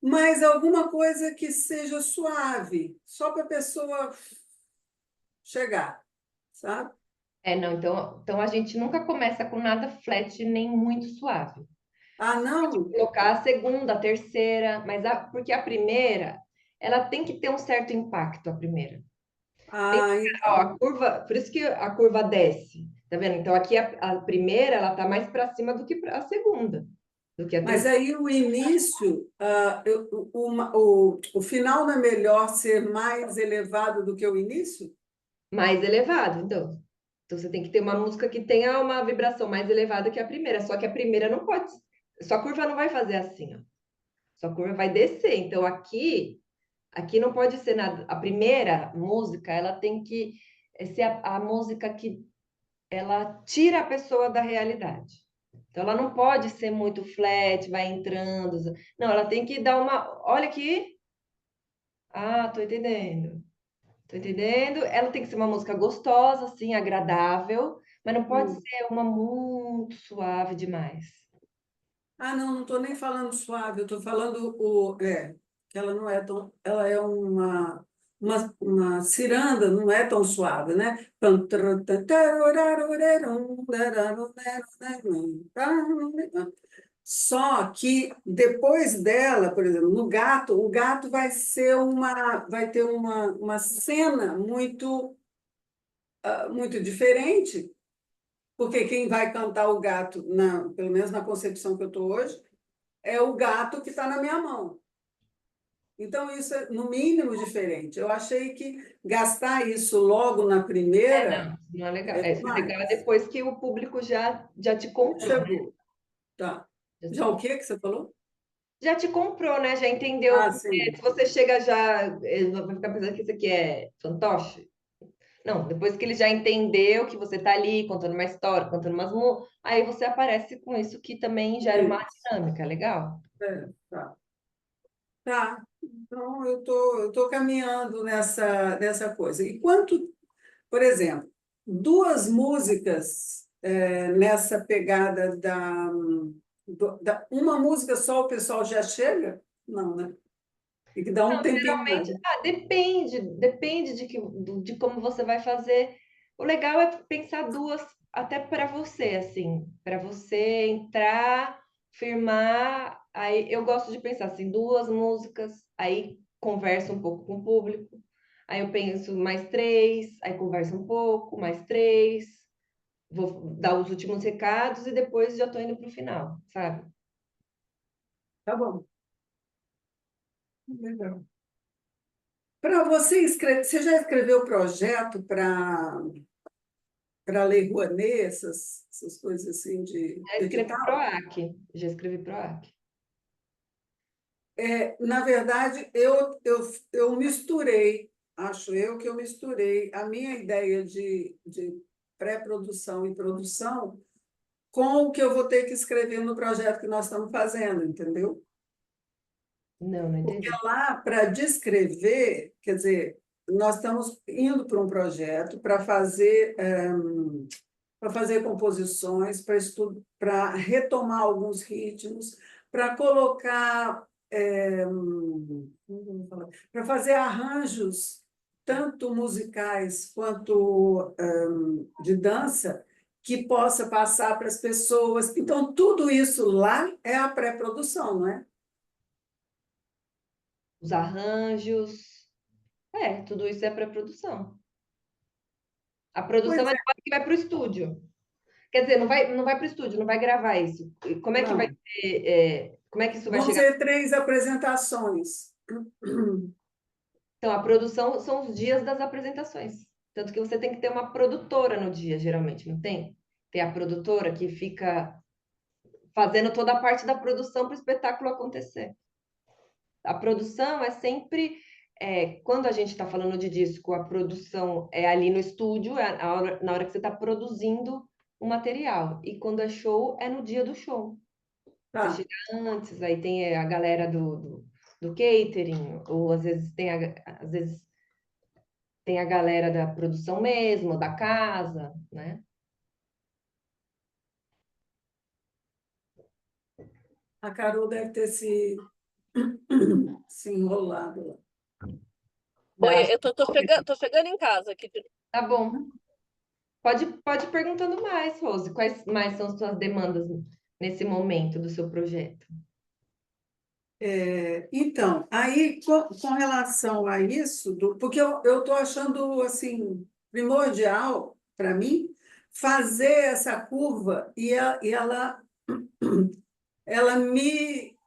mas alguma coisa que seja suave, só para a pessoa chegar, sabe? Não, então a gente nunca começa com nada flat nem muito suave. Ah, não? Colocar a segunda, a terceira, porque a primeira, ela tem que ter um certo impacto, a primeira. Ah, Ó, então. a curva, por isso que a curva desce, tá vendo? Então aqui a primeira, ela tá mais para cima do que a segunda, do que a Mas terceira. aí o início, o final não é melhor ser mais elevado do que o início? Mais elevado, então. Então você tem que ter uma música que tenha uma vibração mais elevada que a primeira, só que a primeira não pode, sua curva não vai fazer assim, ó. Sua curva vai descer. Então aqui não pode ser nada. A primeira música, ela tem que ser a música que ela tira a pessoa da realidade. Então ela não pode ser muito flat, vai entrando. Não, ela tem que dar uma, olha aqui. Ah, tô entendendo. Tô entendendo. Ela tem que ser uma música gostosa, assim, agradável, mas não pode Hum. ser uma muito suave demais. Ah, não estou nem falando suave, eu estou falando que ela não é tão, ela é uma ciranda, não é tão suave, né? Só que depois dela, por exemplo, no gato, o gato vai ter uma cena muito diferente, porque quem vai cantar o gato, pelo menos na concepção que eu estou hoje, é o gato que está na minha mão. Então, isso é, no mínimo, diferente. Eu achei que gastar isso logo na primeira Não, não é legal. é É legal demais. depois que o público já te comprou, né? Chegou. Tá. Já o que você falou? Já te comprou, né? Já entendeu. Ah, Porque sim. se você chega já, ele vai ficar pensando que isso aqui é fantoche. Não, depois que ele já entendeu que você tá ali contando uma história, contando aí você aparece com isso que também gera uma Isso. dinâmica, legal? Tá. Tá. Então, eu tô caminhando nessa coisa. E quanto, por exemplo, duas músicas nessa pegada uma música só o pessoal já chega? Não, né? Tem que dar um tempinho mais. Geralmente, depende de como você vai fazer. O legal é pensar duas, até para você, assim, para você entrar, firmar. Aí eu gosto de pensar assim, duas músicas, aí converso um pouco com o público. Aí eu penso mais três, aí converso um pouco, mais três, vou dar os últimos recados e depois já estou indo para o final, sabe? Tá bom. Legal. Para você escrever, você já escreveu projeto para Lei Rouanet, essas coisas assim de Já escrevi edital? PROAC, já escrevi PROAC. Na verdade, eu misturei, acho eu que eu misturei a minha ideia de pré-produção e produção com o que eu vou ter que escrever no projeto que nós estamos fazendo, entendeu? Não, não Porque entendi. lá, para descrever, quer dizer, nós estamos indo para um projeto para fazer composições, para retomar alguns ritmos, para colocar, para fazer arranjos, tanto musicais quanto de dança, que possa passar para as pessoas. Então, tudo isso lá é a pré-produção, não é? Os arranjos. Tudo isso é pré-produção. A produção Pois é é. depois que vai para o estúdio. Quer dizer, não vai para o estúdio, não vai gravar isso. E como é que vai Não. ser, como é que isso vai Vão chegar? ser 3 apresentações. Então, a produção são os dias das apresentações. Tanto que você tem que ter uma produtora no dia, geralmente, não tem? Tem a produtora que fica fazendo toda a parte da produção para o espetáculo acontecer. A produção é sempre, quando a gente está falando de disco, a produção é ali no estúdio, na hora que você está produzindo o material. E quando é show, é no dia do show. Você Tá. chega antes, aí tem a galera do catering, ou às vezes tem a galera da produção mesmo, da casa, né? A Carol deve ter se enrolado lá. Oi, Da... tô chegando em casa aqui. Tá bom. Pode ir perguntando mais, Rose. Quais mais são as suas demandas nesse momento do seu projeto? Então, aí, com relação a isso, porque eu estou achando assim, primordial para mim fazer essa curva e ela me,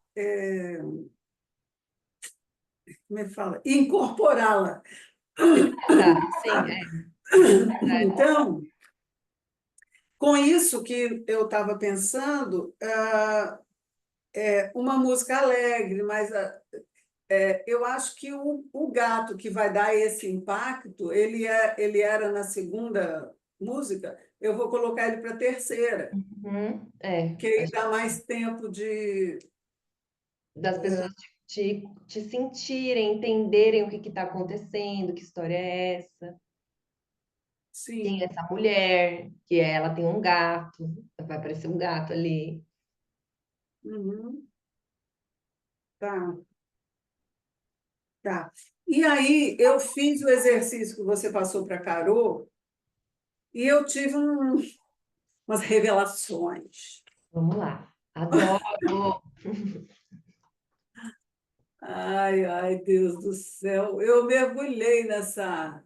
como é que fala? Incorporá-la. Tá, sim, verdade. Então, com isso que eu estava pensando, uma música alegre, mas eu acho que o gato que vai dar esse impacto, ele era na segunda música, eu vou colocar ele para a terceira, que aí Acho dá mais tempo de. das pessoas te sentirem, entenderem o que está acontecendo, que história é essa. Tem Sim. essa mulher, que ela tem um gato, vai aparecer um gato ali. Uhum. Tá, tá. E aí, eu fiz o exercício que você passou para a Carol e eu tive umas revelações. Vamos lá. Adoro. Ai, ai, Deus do céu. Eu mergulhei na Você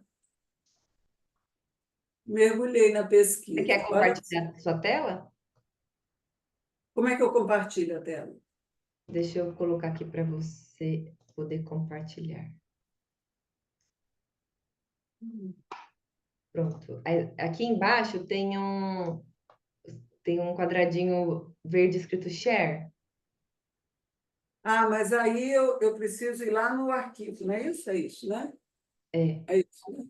quer pesquisa. Olha só. compartilhar a sua tela? Como é que eu compartilho a tela? Deixa eu colocar aqui para você poder compartilhar. Pronto. Aqui embaixo tem um quadradinho verde escrito share. Ah, mas aí eu preciso ir lá no arquivo, não é isso? É isso, né? É, É isso, né?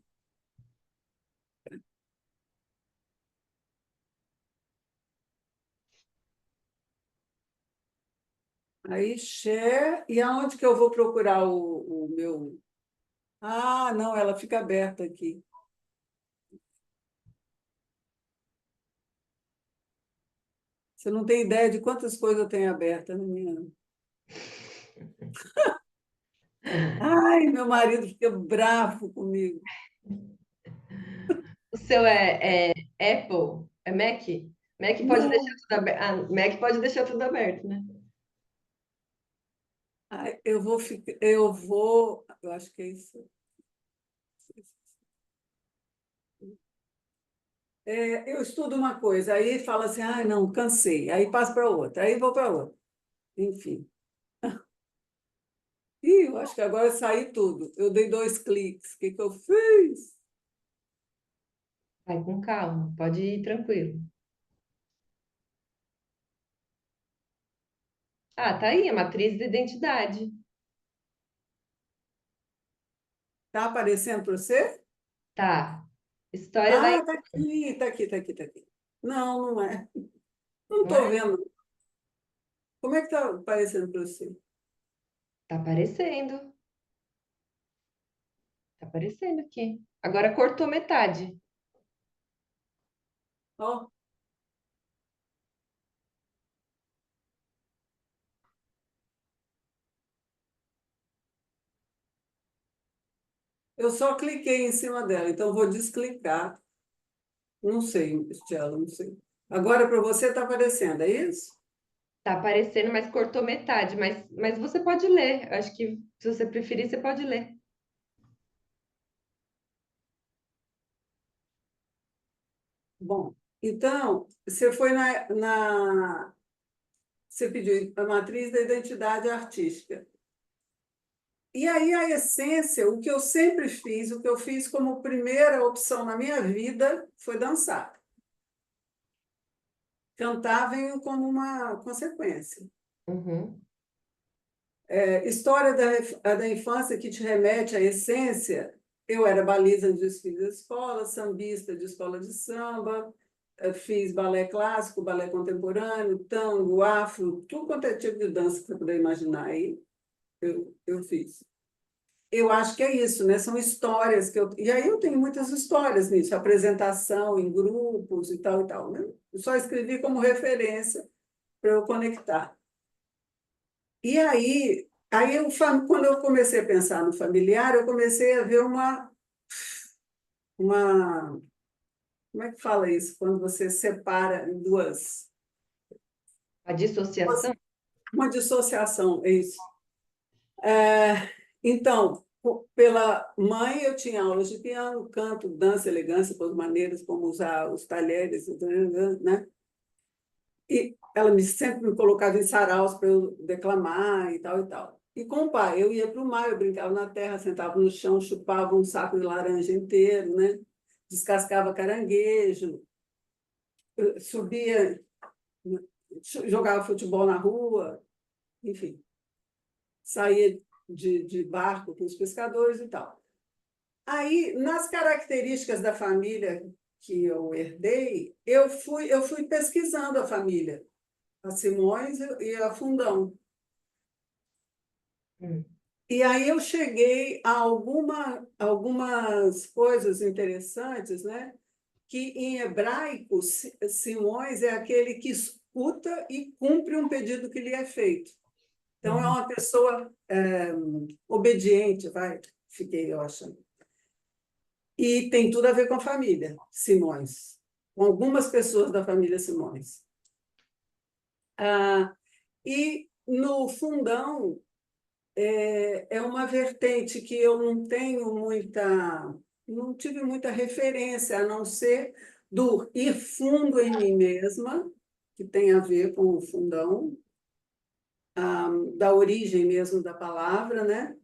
Aí, share, e aonde que eu vou procurar o meu. Ah, não, ela fica aberta aqui. Você não tem ideia de quantas coisas eu tenho aberta na minha. Ai, meu marido fica bravo comigo. o seu é Apple? É Mac? Mac pode deixar Não, tudo aberto. Ah, Mac pode deixar tudo aberto, né? ai, eu acho que é isso. Eu estudo uma coisa, aí fala assim, ah, não, cansei, aí passo para outra, aí vou para outra. Enfim. Ih, eu acho que agora saí tudo. Eu dei 2 cliques. O que que eu fiz? Vai com calma, pode ir tranquilo. Ah, tá aí, a matriz de identidade. Está aparecendo para você? Tá. História da. Ah, está aqui, está aqui, está aqui, está aqui. Não, não é. Não Não é? estou vendo. Como é que está aparecendo para você? Tá aparecendo. Tá aparecendo aqui. Agora cortou metade. Ó, eu só cliquei em cima dela, então vou desclicar. Não sei, Estela, não sei. Agora para você está aparecendo, é isso? Tá aparecendo, mas cortou metade. Mas você pode ler. Eu acho que se você preferir, você pode ler. Bom, Então, você foi você pediu a matriz da identidade artística. E aí a essência, o que eu sempre fiz, o que eu fiz como primeira opção na minha vida foi dançar. Cantar veio como uma consequência. Uhum. História da infância que te remete à essência. Eu era baliza de desfile de escola, sambista de escola de samba, fiz balé clássico, balé contemporâneo, tango, afro, tudo quanto é tipo de dança que você puder imaginar aí, eu fiz. Eu acho que é isso, né? São histórias que eu. E aí eu tenho muitas histórias nisso, apresentação em grupos e tal, né? Eu só escrevi como referência para eu conectar. E aí quando eu comecei a pensar no familiar, eu comecei a ver uma, como é que fala isso? Quando você separa em A dissociação? uma dissociação, é isso. Então, pela mãe, eu tinha aulas de piano, canto, dança, elegância, por maneiras como usar os talheres, né? E ela sempre me colocava em saraus para eu declamar e tal e tal. E com o pai, eu ia para o mar, eu brincava na terra, sentava no chão, chupava um saco de laranja inteiro, né? Descascava caranguejo, subia, jogava futebol na rua, enfim, saía de barco com os pescadores e tal. Aí, nas características da família que eu herdei, eu fui pesquisando a família, a Simões e a Fundão. Hum. E aí eu cheguei a algumas coisas interessantes, né? Que em hebraico, Simões é aquele que escuta e cumpre um pedido que lhe é feito. Então, é Uhum. uma pessoa obediente, vai, fiquei eu achando. E tem tudo a ver com a família Simões, com algumas pessoas da família Simões. E no fundão, é uma vertente que eu não tive muita referência, a não ser do ir fundo em mim mesma, que tem a ver com o fundão, da origem mesmo da palavra, né?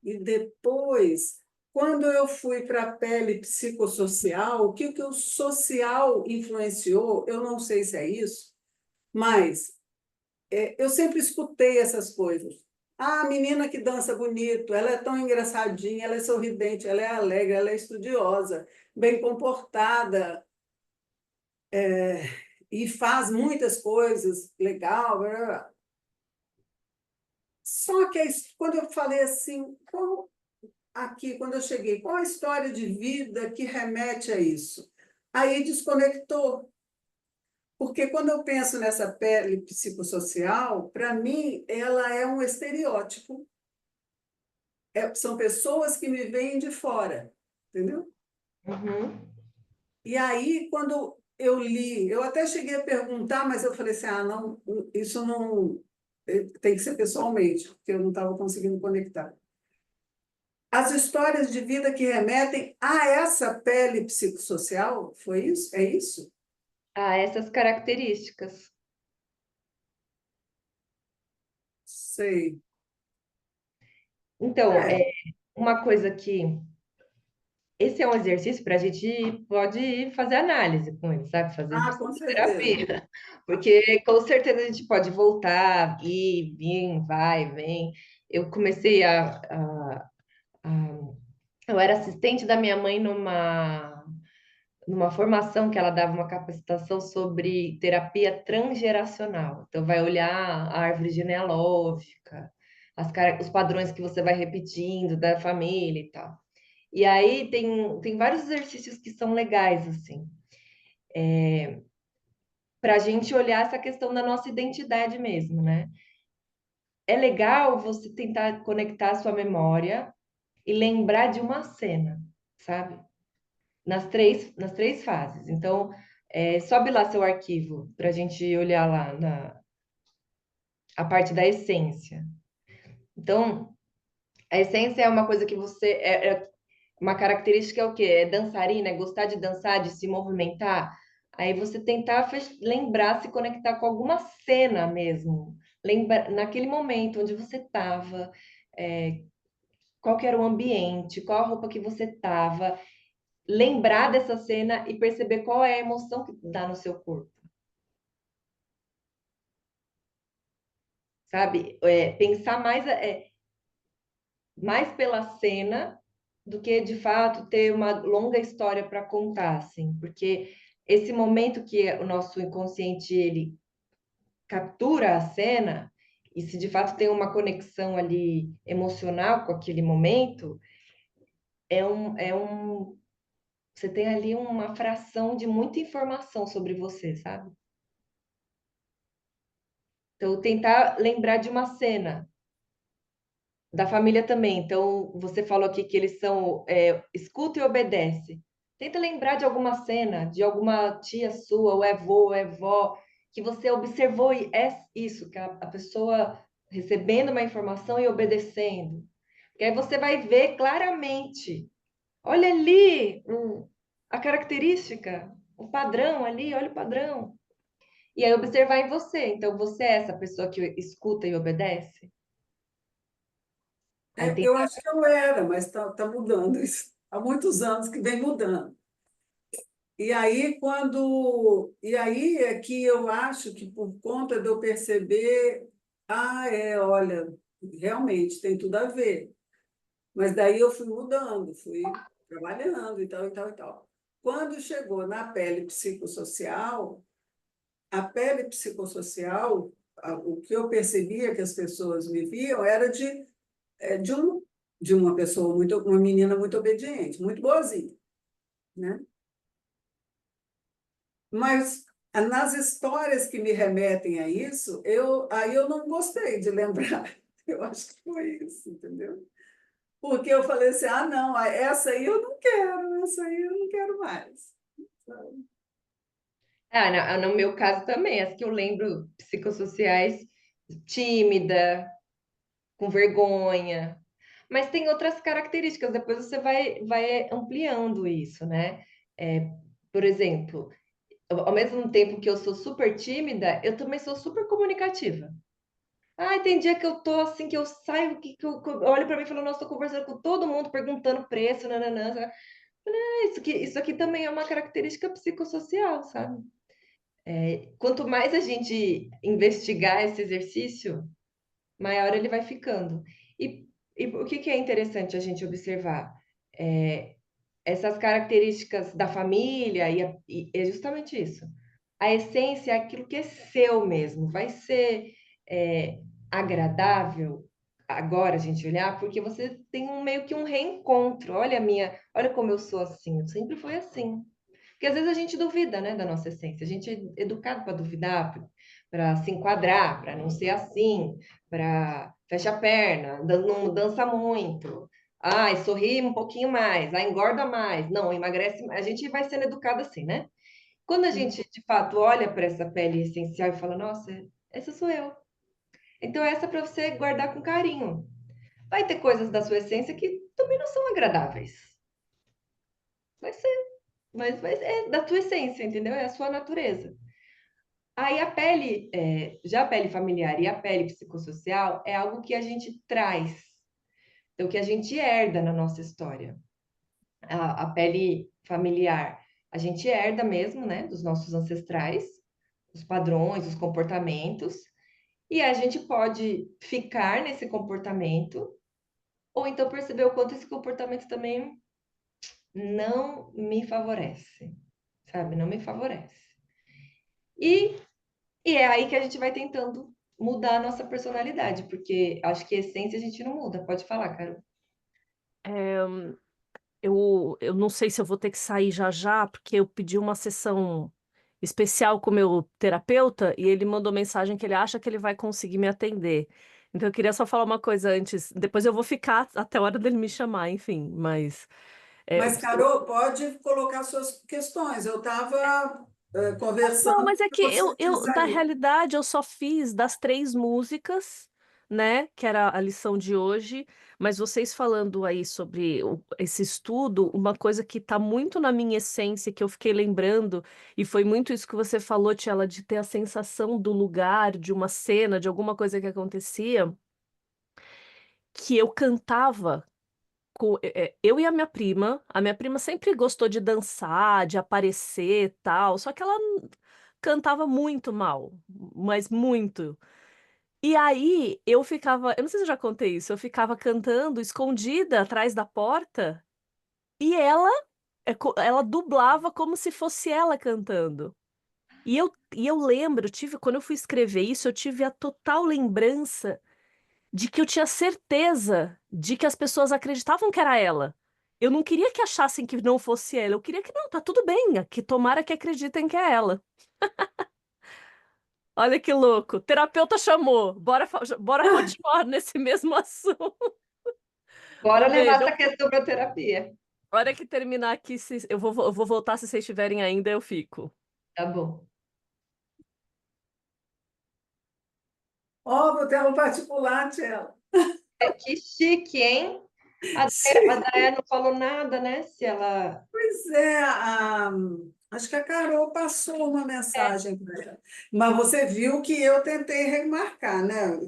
E depois, quando eu fui para a pele psicossocial, o que o social influenciou, eu não sei se é isso, mas eu sempre escutei essas coisas. Ah, a menina que dança bonito, ela é tão engraçadinha, ela é sorridente, ela é alegre, ela é estudiosa, bem comportada, e faz muitas coisas legal. Blá, blá, blá. Só que quando eu falei assim, aqui, quando eu cheguei, qual a história de vida que remete a isso? Aí desconectou. Porque quando eu penso nessa pele psicossocial, para mim, ela é um estereótipo. São pessoas que me veem de fora, entendeu? Uhum. E aí, quando eu li, eu até cheguei a perguntar, mas eu falei assim, não, isso não tem que ser pessoalmente, porque eu não estava conseguindo conectar. As histórias de vida que remetem a essa pele psicossocial, foi isso? É isso? Ah, essas características. Sei. Então, É. uma coisa que esse é um exercício para a gente pode fazer análise com ele, sabe? Fazer Com certeza. psicoterapia. Porque com certeza a gente pode voltar, ir, vir, vai, vem. Eu comecei a- eu era assistente da minha mãe numa formação que ela dava uma capacitação sobre terapia transgeracional. Então, vai olhar a árvore genealógica, os padrões que você vai repetindo da família e tal. E aí tem vários exercícios que são legais, assim, para a gente olhar essa questão da nossa identidade mesmo, né? É legal você tentar conectar a sua memória e lembrar de uma cena, sabe? Nas três fases. Então, sobe lá seu arquivo para a gente olhar lá a parte da essência. Então, A essência é uma coisa que você uma característica é o quê? É dançarina, é gostar de dançar, de se movimentar. Aí você tentar lembrar, se conectar com alguma cena mesmo. Lembra, naquele momento onde você estava, qual que era o ambiente, qual a roupa que você estava. Lembrar dessa cena e perceber qual é a emoção que dá no seu corpo, sabe? Pensar mais pela cena do que de fato ter uma longa história para contar, assim, porque esse momento que o nosso inconsciente ele captura a cena e se de fato tem uma conexão ali emocional com aquele momento, você tem ali uma fração de muita informação sobre você, sabe? Então, tentar lembrar de uma cena da família também. Então, você falou aqui que eles são escuta e obedece. Tenta lembrar de alguma cena, de alguma tia sua, ou é avô, ou é vó, que você observou e é isso, que a pessoa recebendo uma informação e obedecendo. Porque aí você vai ver claramente. Olha ali a característica, o padrão ali, olha o padrão. E aí observar em você. Então, você é essa pessoa que escuta e obedece? Aí tem. Eu acho que eu era, mas tá mudando isso. Há muitos anos que vem mudando. E aí é que eu acho que por conta de eu perceber, olha, realmente tem tudo a ver. Mas daí eu fui mudando, fui trabalhando e tal, e tal, e tal. Quando chegou na pele psicossocial, a pele psicossocial, o que eu percebia que as pessoas me viam era é, de, um, de uma pessoa uma menina muito obediente, muito boazinha, né? Mas nas histórias que me remetem a isso, aí eu não gostei de lembrar. Eu acho que foi isso, entendeu? Porque eu falei assim, não, essa aí eu não quero, essa aí eu não quero mais. Sabe? No meu caso também, as que eu lembro psicossociais, tímida, com vergonha. Mas tem outras características, depois você vai ampliando isso, né? É, por exemplo, ao mesmo tempo que eu sou super tímida, eu também sou super comunicativa. Tem dia que eu tô assim, que eu saio, que eu olho para mim e falo, nossa, tô conversando com todo mundo, perguntando preço, nananã. Isso aqui também é uma característica psicossocial, sabe? Quanto mais a gente investigar esse exercício, maior ele vai ficando. E, e o que é interessante a gente observar? É, essas características da família, e é justamente isso. A essência é aquilo que é seu mesmo, vai ser agradável agora a gente olhar, porque você tem meio que um reencontro. Olha como eu sou assim, eu sempre fui assim. Porque às vezes a gente duvida, né, da nossa essência. A gente é educado para duvidar, para se enquadrar, para não ser assim, para fechar a perna, não dança muito. Sorri um pouquinho mais, engorda mais. Não, emagrece mais. A gente vai sendo educado assim, né? Quando a gente, de fato, olha para essa pele essencial e fala, nossa, essa sou eu. Então, essa é para você guardar com carinho. Vai ter coisas da sua essência que também não são agradáveis. Vai ser, mas é da tua essência, entendeu? É a sua natureza. Aí a pele, já a pele familiar e a pele psicossocial é algo que a gente traz, então que a gente herda na nossa história. A pele familiar, a gente herda mesmo, né, dos nossos ancestrais, os padrões, os comportamentos, e a gente pode ficar nesse comportamento, ou então perceber o quanto esse comportamento também não me favorece, sabe? Não me favorece. E E é aí que a gente vai tentando mudar a nossa personalidade, porque acho que a essência a gente não muda. Pode falar, Carol. Eu não sei se eu vou ter que sair já já, porque eu pedi uma sessão especial com o meu terapeuta e ele mandou mensagem que ele acha que ele vai conseguir me atender. Então eu queria só falar uma coisa antes, depois eu vou ficar até a hora dele me chamar, enfim, mas eu Mas, Carol, pode colocar suas questões. Eu estava não, conversando mas é para que você na sair. realidade, eu só fiz das 3 músicas, né, que era a lição de hoje, mas vocês falando aí sobre esse estudo, uma coisa que está muito na minha essência, que eu fiquei lembrando, e foi muito isso que você falou, Tiela, de ter a sensação do lugar, de uma cena, de alguma coisa que acontecia, que eu cantava eu e a minha prima sempre gostou de dançar, de aparecer, tal, só que ela cantava muito mal, mas muito. E aí eu ficava, eu não sei se eu já contei isso, eu ficava cantando escondida atrás da porta e ela dublava como se fosse ela cantando. E eu lembro, quando eu fui escrever isso, eu tive a total lembrança de que eu tinha certeza de que as pessoas acreditavam que era ela. Eu não queria que achassem que não fosse ela, eu queria que não, tá tudo bem, que tomara que acreditem que é ela. Olha que louco, terapeuta chamou, bora continuar nesse mesmo assunto. Bora Um levar beijo. essa questão para terapia. Hora que terminar aqui, eu vou voltar se vocês estiverem ainda, eu fico. Tá bom. Ó, vou ter aula particular, Tchela. Que chique, hein? A Daia não falou nada, né? Se ela. Pois é, acho que a Carol passou uma É, mensagem para ela. Mas você viu que eu tentei remarcar, né?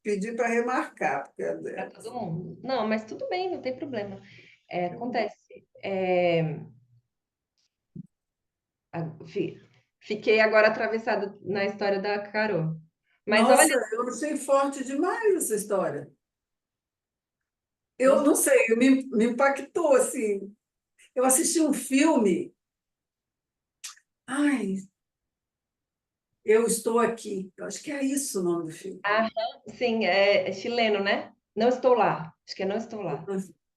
Pedi para remarcar, porque é para dela. todo mundo. Não, mas tudo bem, não tem problema. É, acontece. Fi- Fiquei agora atravessada na história da Carol. Mas Nossa, olha, eu achei forte demais essa história. Eu gostei. não sei, me impactou assim. Eu assisti um filme. Ai, eu estou aqui. Eu acho que é isso o nome do filme. Ah, sim, é chileno, né? Não estou lá. Acho que é Não Estou Lá.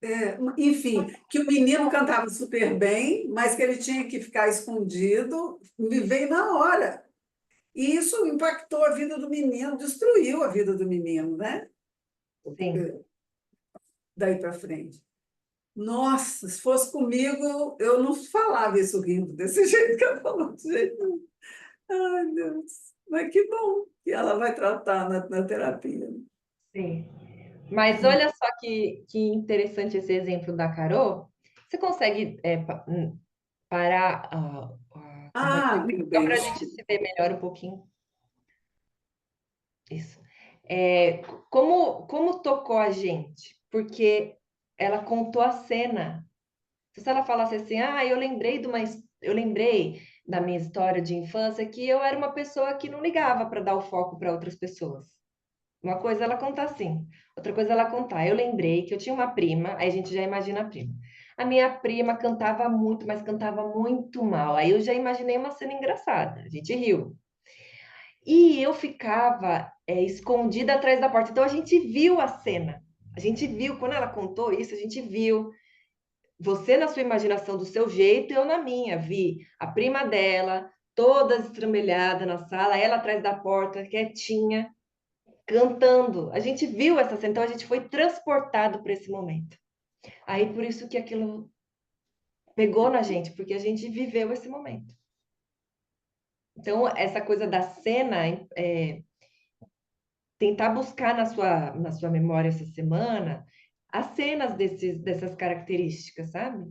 É, enfim, que o menino cantava super bem, mas que ele tinha que ficar escondido, me veio na hora. E isso impactou a vida do menino, destruiu a vida do menino, né? Sim. Daí para frente. Nossa, se fosse comigo, eu não falava isso rindo desse jeito que ela falou, desse jeito. Ai, Deus. Mas que bom que ela vai tratar na terapia. Sim. Mas olha só que interessante esse exemplo da Carol. Você consegue parar a conversa Ah, meu só bem. para a gente se ver melhor um pouquinho? Isso. É, como tocou a gente? Porque ela contou a cena. Se ela falasse assim, eu lembrei da minha história de infância que eu era uma pessoa que não ligava para dar o foco para outras pessoas. Uma coisa ela contar assim, outra coisa ela contar. Eu lembrei que eu tinha uma prima, aí a gente já imagina a prima. A minha prima cantava muito, mas cantava muito mal. Aí eu já imaginei uma cena engraçada. A gente riu. E eu ficava escondida atrás da porta. Então a gente viu a cena. A gente viu, quando ela contou isso, a gente viu. Você na sua imaginação do seu jeito, eu na minha. Vi a prima dela, toda estrambelhada na sala, ela atrás da porta, quietinha, cantando. A gente viu essa cena, então a gente foi transportado para esse momento. Aí por isso que aquilo pegou na gente, porque a gente viveu esse momento. Então, essa coisa da cena, tentar buscar na sua memória essa semana as cenas dessas características, sabe?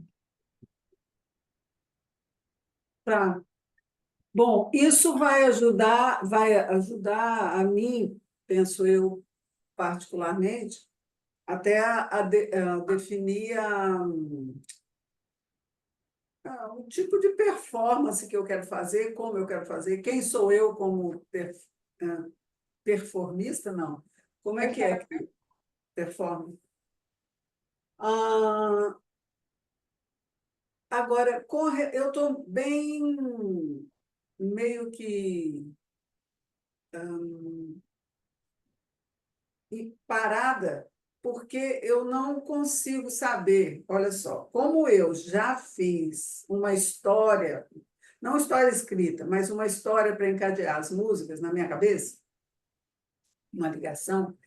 Tá. Bom, isso vai ajudar a mim, penso eu particularmente, até a definir o tipo de performance que eu quero fazer, como eu quero fazer, quem sou eu como ah, performista, não. Como é que performa? Ah, agora, eu estou bem meio que parada, porque eu não consigo saber. Olha só, como eu já fiz uma história, não história escrita, mas uma história para encadear as músicas na minha cabeça, uma ligação.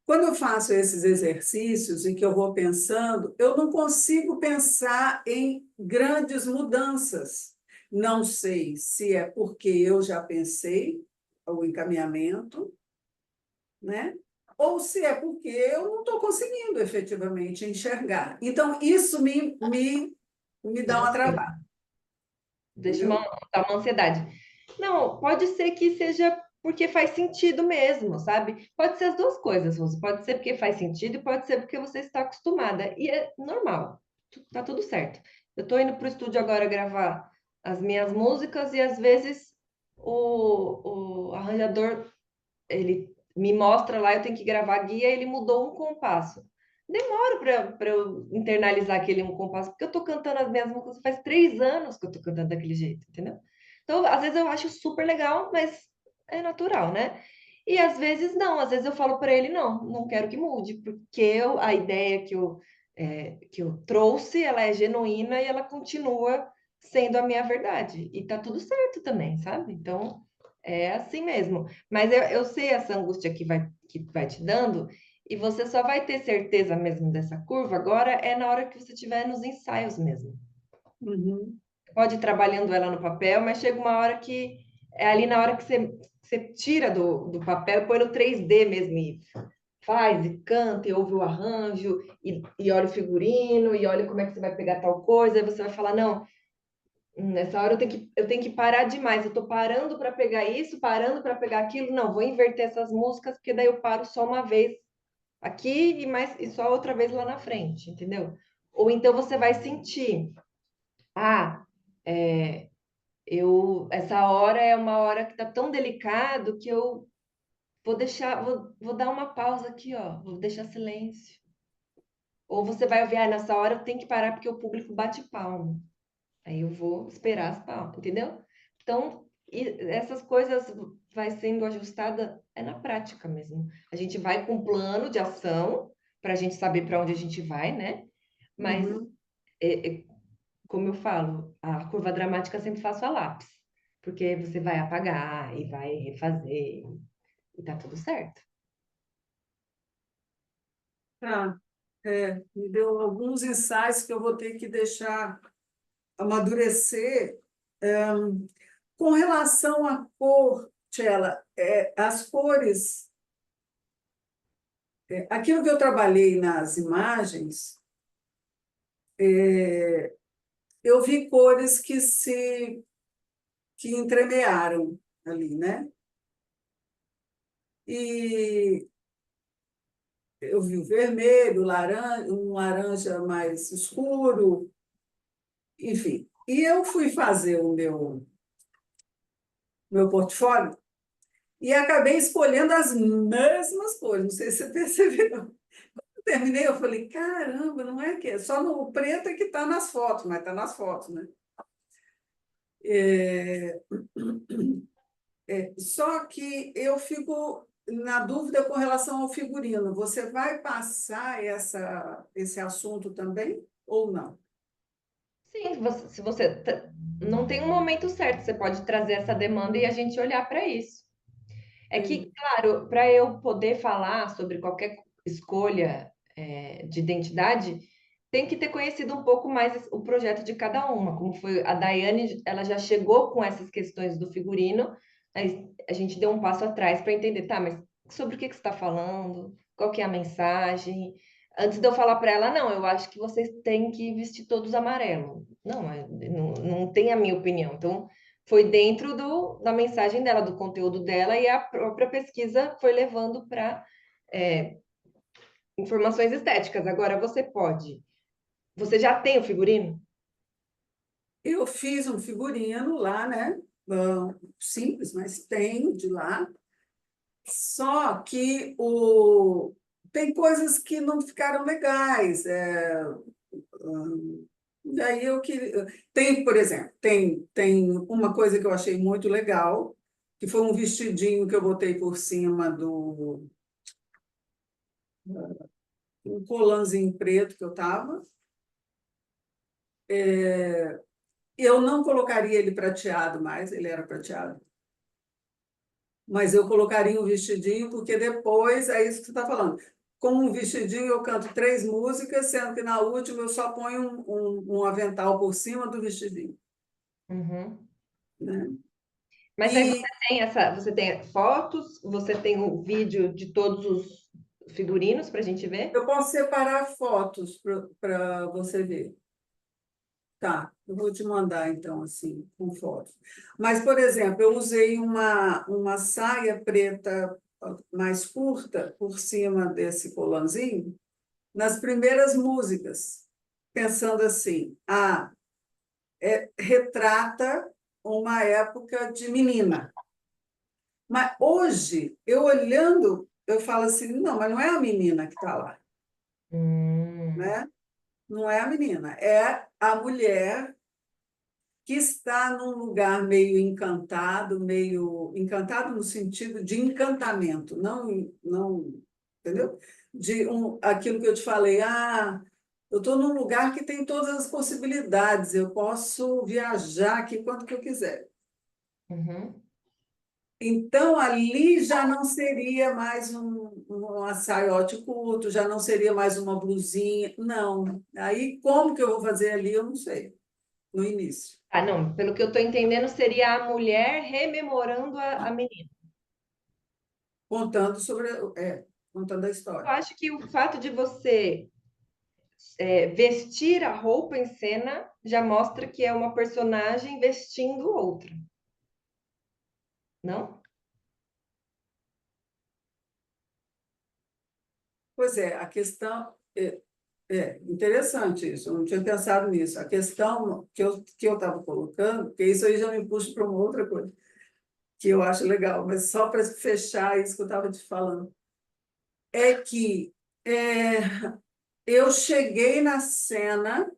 Quando eu faço esses exercícios em que eu vou pensando, eu não consigo pensar em grandes mudanças. Não sei se é porque eu já pensei o encaminhamento, né? Ou se é porque eu não estou conseguindo efetivamente enxergar. Então, isso me dá uma travada, Deixa entendeu? dá uma ansiedade. Não, pode ser que seja porque faz sentido mesmo, sabe? Pode ser as duas coisas, Rose. Pode ser porque faz sentido e pode ser porque você está acostumada. E é normal, tá tudo certo. Eu tô indo pro estúdio agora gravar as minhas músicas e às vezes o arranjador, ele me mostra lá, eu tenho que gravar a guia, ele mudou um compasso. Demoro para eu internalizar aquele um compasso, porque eu tô cantando as minhas músicas faz 3 anos que eu tô cantando daquele jeito, entendeu? Então, às vezes eu acho super legal, mas é natural, né? E às vezes não, às vezes eu falo para ele, não, não quero que mude, porque a ideia que eu trouxe, ela é genuína e ela continua sendo a minha verdade. E tá tudo certo também, sabe? Então, é assim mesmo. Mas eu sei essa angústia que vai te dando, e você só vai ter certeza mesmo dessa curva agora é na hora que você estiver nos ensaios mesmo. Uhum. Pode ir trabalhando ela no papel, mas chega uma hora que é ali na hora que você tira do papel e põe no 3D mesmo, e faz, e canta, e ouve o arranjo, e olha o figurino, e olha como é que você vai pegar tal coisa, aí você vai falar, não, nessa hora eu tenho que parar demais. Eu tô parando para pegar isso, parando para pegar aquilo. Não, vou inverter essas músicas, porque daí eu paro só uma vez aqui e só outra vez lá na frente, entendeu? Ou então você vai sentir, ah, é, essa hora é uma hora que tá tão delicado que eu vou dar uma pausa aqui, ó, vou deixar silêncio. Ou você vai ouvir, ah, nessa hora eu tenho que parar porque o público bate palma. Aí eu vou esperar as palmas, entendeu? Então, essas coisas vai sendo ajustada é na prática mesmo. A gente vai com um plano de ação para a gente saber para onde a gente vai, né? Mas, Uhum. é, como eu falo, a curva dramática eu sempre faço a lápis, porque você vai apagar e vai refazer e tá tudo certo. Tá. Me deu alguns insights que eu vou ter que deixar amadurecer. Com relação à cor, Tchela, as cores, aquilo que eu trabalhei nas imagens, eu vi cores que entremearam ali, né? E eu vi o vermelho, laranja, um laranja mais escuro, enfim. E eu fui fazer o meu portfólio e acabei escolhendo as mesmas cores. Não sei se você percebeu. Eu terminei, eu falei, caramba, não é que é só no preto é que está nas fotos, mas está nas fotos, né? É, só que eu fico na dúvida com relação ao figurino. Você vai passar esse assunto também ou não? Sim, se você não tem um momento certo, você pode trazer essa demanda e a gente olhar para isso. É que, claro, para eu poder falar sobre qualquer escolha de identidade, tem que ter conhecido um pouco mais o projeto de cada uma. Como foi a Daiane, ela já chegou com essas questões do figurino, aí a gente deu um passo atrás para entender, tá, mas sobre o que você está falando? Qual que é a mensagem? Antes de eu falar para ela, não, eu acho que vocês têm que vestir todos amarelo. Não, não tem a minha opinião. Então, foi dentro da mensagem dela, do conteúdo dela, e a própria pesquisa foi levando para informações estéticas. Agora, você pode. Você já tem o figurino? Eu fiz um figurino lá, né? Simples, mas tenho de lá. Só que tem coisas que não ficaram legais. E aí eu que tem, por exemplo, tem uma coisa que eu achei muito legal, que foi um vestidinho que eu botei por cima do um colãzinho preto que eu estava. Eu não colocaria ele prateado mais, ele era prateado, mas eu colocaria um vestidinho, porque depois, é isso que você está falando, com um vestidinho eu canto 3 músicas, sendo que na última eu só ponho um avental por cima do vestidinho, Uhum. né? Mas aí E você tem fotos, você tem o vídeo de todos os figurinos para a gente ver? eu posso separar fotos para você ver. Tá, eu vou te mandar então, assim, com fotos. Mas, por exemplo, eu usei uma saia preta mais curta por cima desse colanzinho nas primeiras músicas, pensando assim, retrata uma época de menina. Mas hoje, eu olhando, eu falo assim, não, mas não é a menina que está lá, Hum, né? Não é a menina, é a mulher que está num lugar meio encantado no sentido de encantamento, não, entendeu? Aquilo que eu te falei, eu estou num lugar que tem todas as possibilidades, eu posso viajar aqui quanto que eu quiser. uhum. Então, ali já não seria mais um saiote curto, já não seria mais uma blusinha, não. Aí, como que eu vou fazer ali, eu não sei, no início, Ah, não, pelo que eu estou entendendo, seria a mulher rememorando a menina. contando contando a Eu história. acho que o fato de você vestir a roupa em cena já mostra que é uma personagem vestindo outra, não? Pois é, a questão é interessante isso, eu não tinha pensado nisso. A questão que eu estava colocando, porque isso aí já me puxa para uma outra coisa, que eu acho legal, mas só para fechar isso que eu estava te falando, é que é, eu cheguei na cena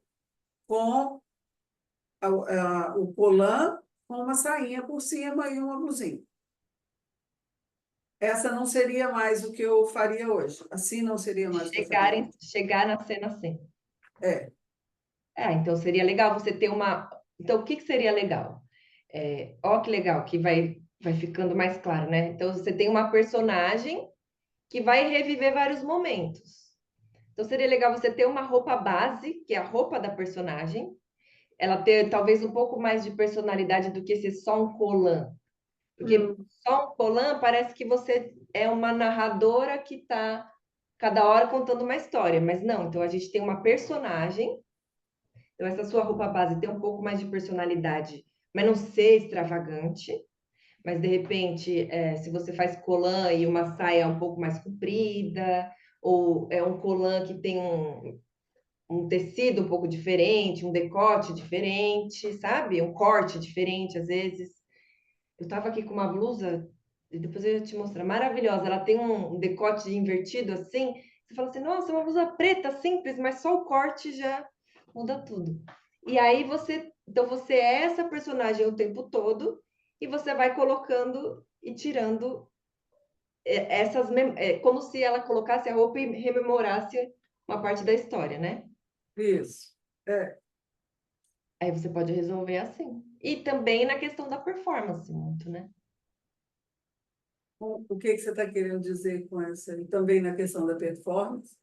com o colã, com uma sainha por cima e uma blusinha. Essa não seria mais o que eu faria hoje. Assim não seria mais o que eu faria hoje. Chegar na cena assim. É, Então seria legal você ter uma. Então, o que que seria legal? Ó, que legal, que vai ficando mais claro, né? Então, você tem uma personagem que vai reviver vários momentos. Então, seria legal você ter uma roupa base, que é a roupa da personagem, ela ter talvez um pouco mais de personalidade do que ser só um colã. Porque hum, só um colã parece que você é uma narradora que está cada hora contando uma história, mas não. Então, a gente tem uma personagem. Então, essa sua roupa base ter um pouco mais de personalidade, mas não ser extravagante. Mas, de repente, se você faz colã e uma saia um pouco mais comprida, ou é um colã que tem um tecido um pouco diferente, um decote diferente, sabe? Um corte diferente, às vezes. Eu estava aqui com uma blusa, e depois eu ia te mostrar, maravilhosa. Ela tem um decote invertido assim. Você fala assim, nossa, uma blusa preta, simples, mas só o corte já muda tudo. E aí então você é essa personagem o tempo todo e você vai colocando e tirando como se ela colocasse a roupa e rememorasse uma parte da história, né? isso. É. Aí você pode resolver assim. E também na questão da performance, muito, né? O que você está querendo dizer com essa? E também na questão da performance?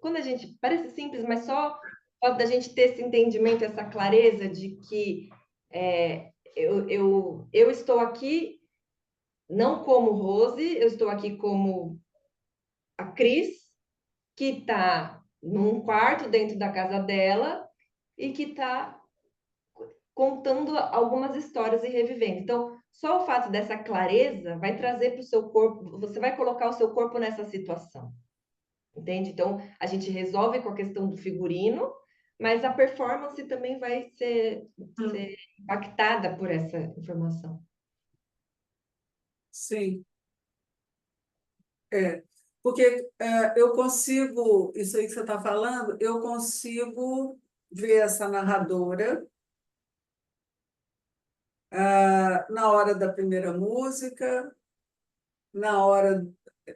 Quando a gente parece simples, mas só o fato da gente ter esse entendimento, essa clareza de que eu estou aqui não como Rose, eu estou aqui como a Cris, que está num quarto dentro da casa dela e que está contando algumas histórias e revivendo. Então, só o fato dessa clareza vai trazer para o seu corpo, você vai colocar o seu corpo nessa situação. Entende? Então, a gente resolve com a questão do figurino, mas a performance também vai ser impactada por essa informação. Sim, porque eu consigo, isso aí que você está falando, eu consigo ver essa narradora na hora da primeira música, na hora,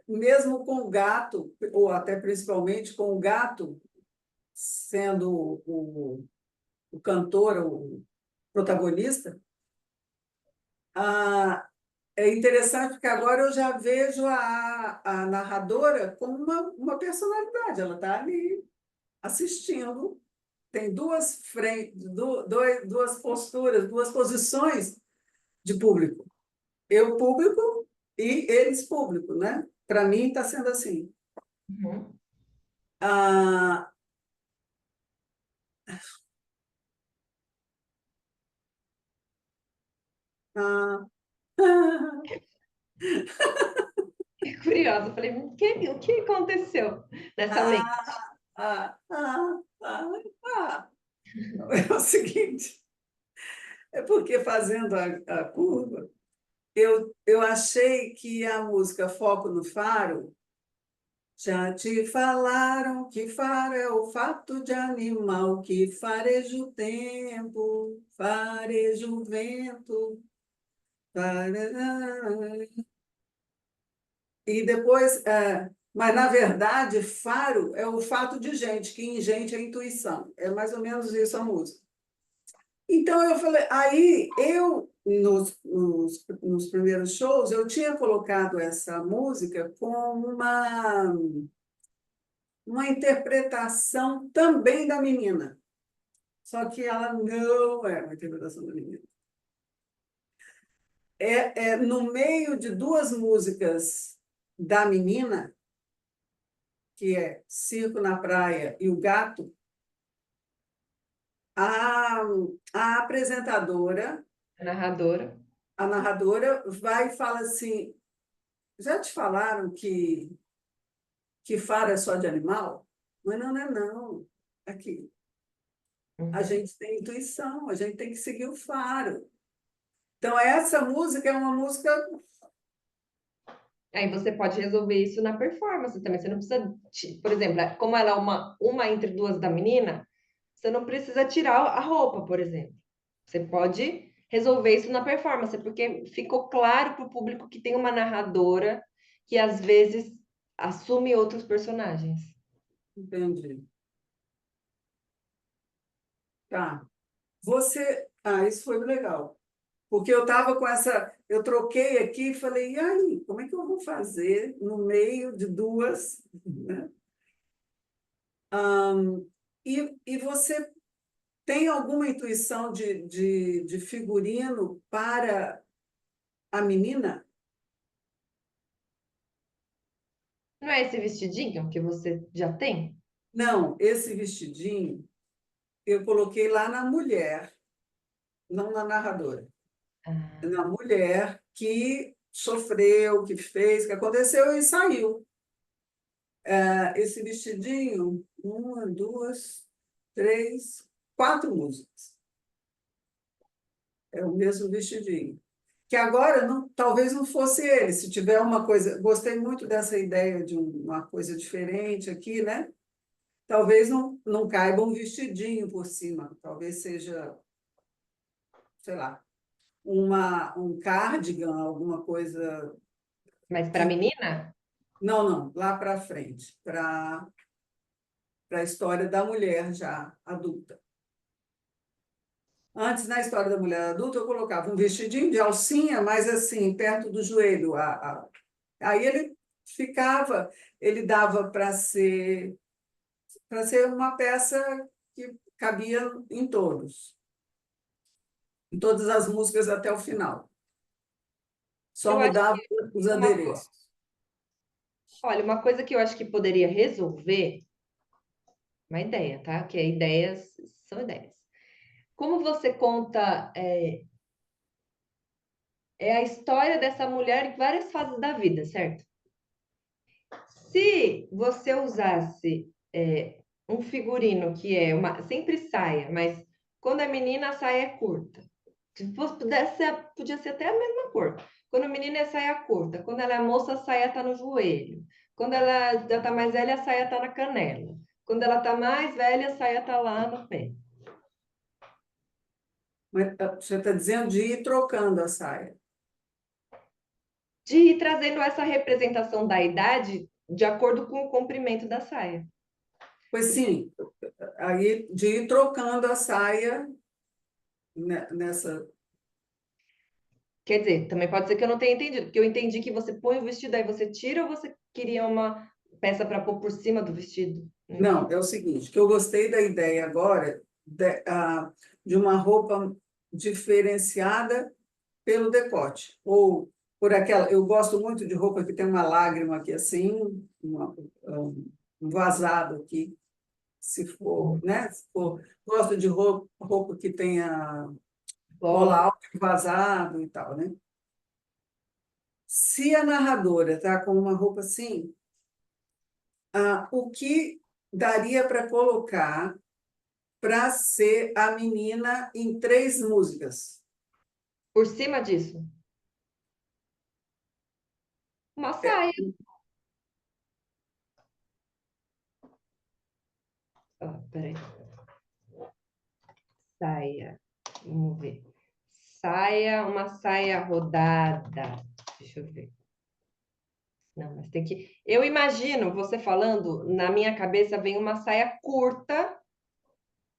mesmo com o gato, ou até principalmente com o gato sendo o cantor, o protagonista. Ah, é interessante porque agora eu já vejo a narradora como uma personalidade, ela está ali assistindo tem duas frentes, duas posturas, duas posições de público. Eu público e eles público, né? Para mim está sendo assim. Uhum. Ah, ah, Fiquei curiosa, falei, o que aconteceu nessa mente? ah. É o seguinte, é porque fazendo a curva, eu achei que a música Foco no Faro, já te falaram que faro é o fato de animal que fareja o tempo, fareja o vento. Tarará. E depois, mas na verdade, faro é o fato de gente, que em gente é intuição. É mais ou menos isso a música. Então eu falei, aí eu nos primeiros shows eu tinha colocado essa música com uma interpretação também da menina, só que ela não é uma interpretação da menina. É no meio de duas músicas da menina, que é Circo na Praia e O Gato, a, a apresentadora, A narradora. a narradora, vai e fala assim: já te falaram que faro é só de animal? Mas não, não é não. Aqui, a Uhum. gente tem intuição, a gente tem que seguir o faro. Então, essa música é uma música. Aí você pode resolver isso na performance também. Você não precisa, por exemplo, como ela é uma entre duas da menina, você não precisa tirar a roupa, por exemplo. Você pode resolver isso na performance, porque ficou claro para o público que tem uma narradora que às vezes assume outros personagens. Entendi. Tá. Você. Isso foi legal. Porque eu estava com essa. Eu troquei aqui e falei, e aí, como é que eu vou fazer no meio de duas, né? E você tem alguma intuição de figurino para a menina? Não é esse vestidinho que você já tem? Não, esse vestidinho eu coloquei lá na mulher, não na narradora. Ah, Na mulher que sofreu, que fez, que aconteceu e saiu. Esse vestidinho, uma, duas, três, quatro músicas. É o mesmo vestidinho. Que agora talvez não fosse ele, se tiver uma coisa. Gostei muito dessa ideia de uma coisa diferente aqui, né? Talvez não caiba um vestidinho por cima, talvez seja, sei lá, um cardigan, alguma coisa mas para que. menina? Não, lá para frente, para a história da mulher já adulta. Antes, na história da mulher adulta, eu colocava um vestidinho de alcinha, mas assim, perto do joelho. Aí ele dava para ser uma peça que cabia em todas as músicas até o final. Só Eu acho mudava que os uma, adereços. olha, uma coisa que eu acho que poderia resolver, uma ideia, tá? Que é ideias são ideias. Como você conta a história dessa mulher em várias fases da vida, certo? Se você usasse um figurino que é uma sempre saia, mas quando é menina a saia é curta. Se fosse, podia ser até a mesma cor. Quando a menina é saia curta, quando ela é moça a saia tá no joelho. Quando ela já tá mais velha a saia tá na canela. Quando ela tá mais velha a saia tá lá no pé. Mas você está dizendo de ir trocando a saia. De ir trazendo essa representação da idade de acordo com o comprimento da saia. Pois sim, aí de ir trocando a saia nessa. Quer dizer, também pode ser que eu não tenha entendido, porque eu entendi que você põe o vestido, aí você tira ou você queria peça para pôr por cima do vestido. Não, é o seguinte, que eu gostei da ideia agora de uma roupa diferenciada pelo decote, ou por aquela... Eu gosto muito de roupa que tem uma lágrima aqui assim, um vazado aqui, se for, né? Se for, gosto de roupa que tenha gola Bola. alta, vazado e tal, né? Se a narradora está com uma roupa assim, o que daria para colocar para ser a menina em 3 músicas? Por cima disso, uma saia. Ó, peraí. Saia. Vamos ver. Saia, uma saia rodada. Deixa eu ver. Não, mas tem que. Eu imagino você falando, na minha cabeça vem uma saia curta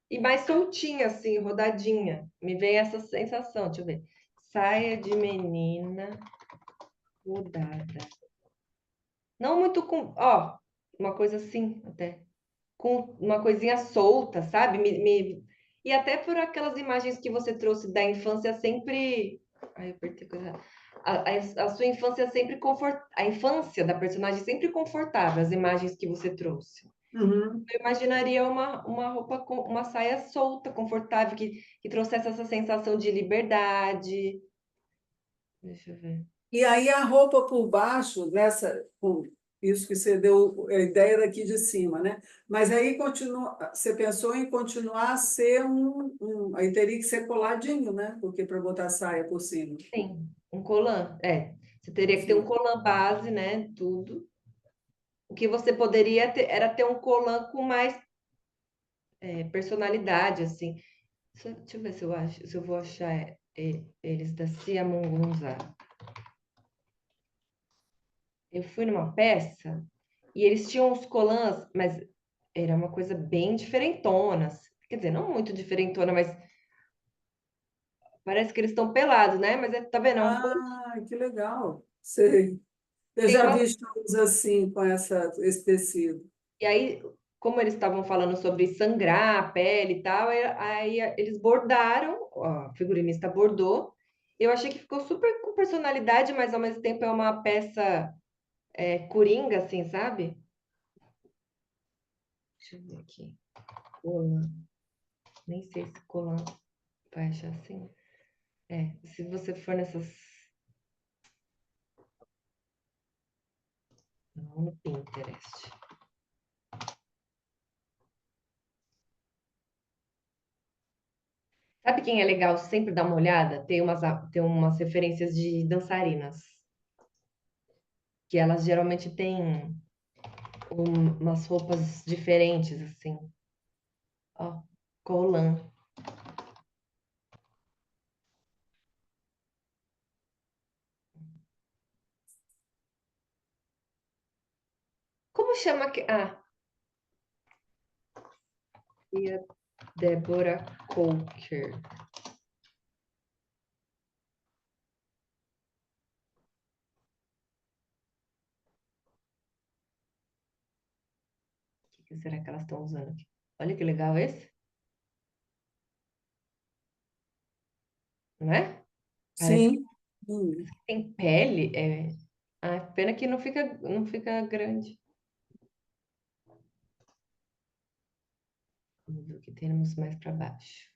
e mais soltinha, assim, rodadinha. Me vem essa sensação. Deixa eu ver. Saia de menina rodada. Não muito com. Ó, uma coisa assim, até. Com uma coisinha solta, sabe? E até por aquelas imagens que você trouxe da infância sempre. Ai, eu apertei coisa errada. A sua infância sempre a infância da personagem sempre confortável, as imagens que você trouxe. Uhum. Eu imaginaria uma roupa com uma saia solta, confortável, que trouxesse essa sensação de liberdade. Deixa eu ver. E aí a roupa por baixo, com isso que você deu a ideia daqui de cima, né? Mas aí continua, você pensou em continuar a ser aí teria que ser coladinho, né? Porque para botar saia por cima. Sim, um colã. É, você teria que ter um Sim. colã base, né? Tudo. O que você poderia ter era ter um colã com mais personalidade, assim. Deixa eu ver se eu acho, se eu vou achar eles da Cia Mungunza. Eu fui numa peça e eles tinham uns colãs, mas era uma coisa bem diferentona. Quer dizer, não muito diferentona, mas parece que eles estão pelados, né? Mas tá vendo? É um colã. Ah, que legal. Sei. Eu Tem já uma. vi shows assim, com esse tecido. E aí, como eles estavam falando sobre sangrar a pele e tal, aí eles bordaram, ó, a figurinista bordou. Eu achei que ficou super com personalidade, mas ao mesmo tempo é uma peça coringa, assim, sabe? Deixa eu ver aqui. Colã. Nem sei se colã vai achar assim. Se você for nessas. Não, no Pinterest. Sabe quem é legal sempre dar uma olhada? Tem umas referências de dançarinas, que elas geralmente têm umas roupas diferentes, assim. Ó, colã. Como chama que. E a Débora Coker. O que será que elas estão usando aqui? Olha que legal esse, não é? Parece que Sim. tem pele. Pena que não fica grande. Vamos ver o que temos mais para baixo.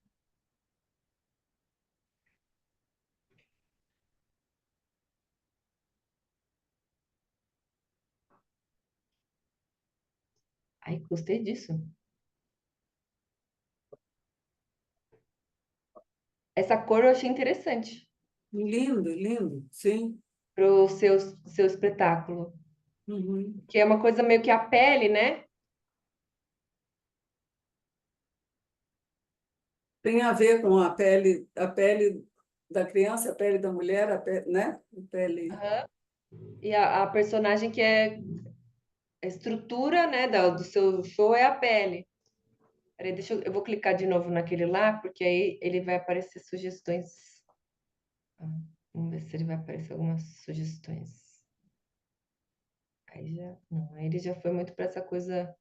Ai, gostei disso. Essa cor eu achei interessante Lindo, lindo. Sim. pro seu espetáculo. Uhum. Que é uma coisa meio que a pele, né? Tem a ver com a pele da criança, a pele da mulher, né? A pele. Aham. E a personagem que é a estrutura, né, do seu show é a pele. Peraí, eu vou clicar de novo naquele lá, porque aí ele vai aparecer sugestões. Ah, vamos ver se ele vai aparecer algumas sugestões. Aí já, não, aí ele já foi muito para essa coisa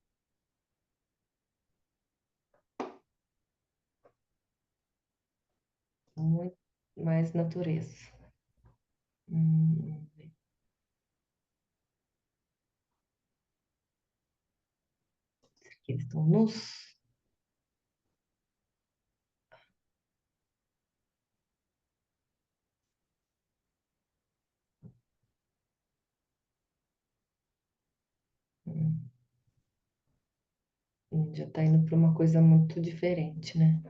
muito mais natureza. Hum, aqui eles estão nus. Hum, já está indo para uma coisa muito diferente, né?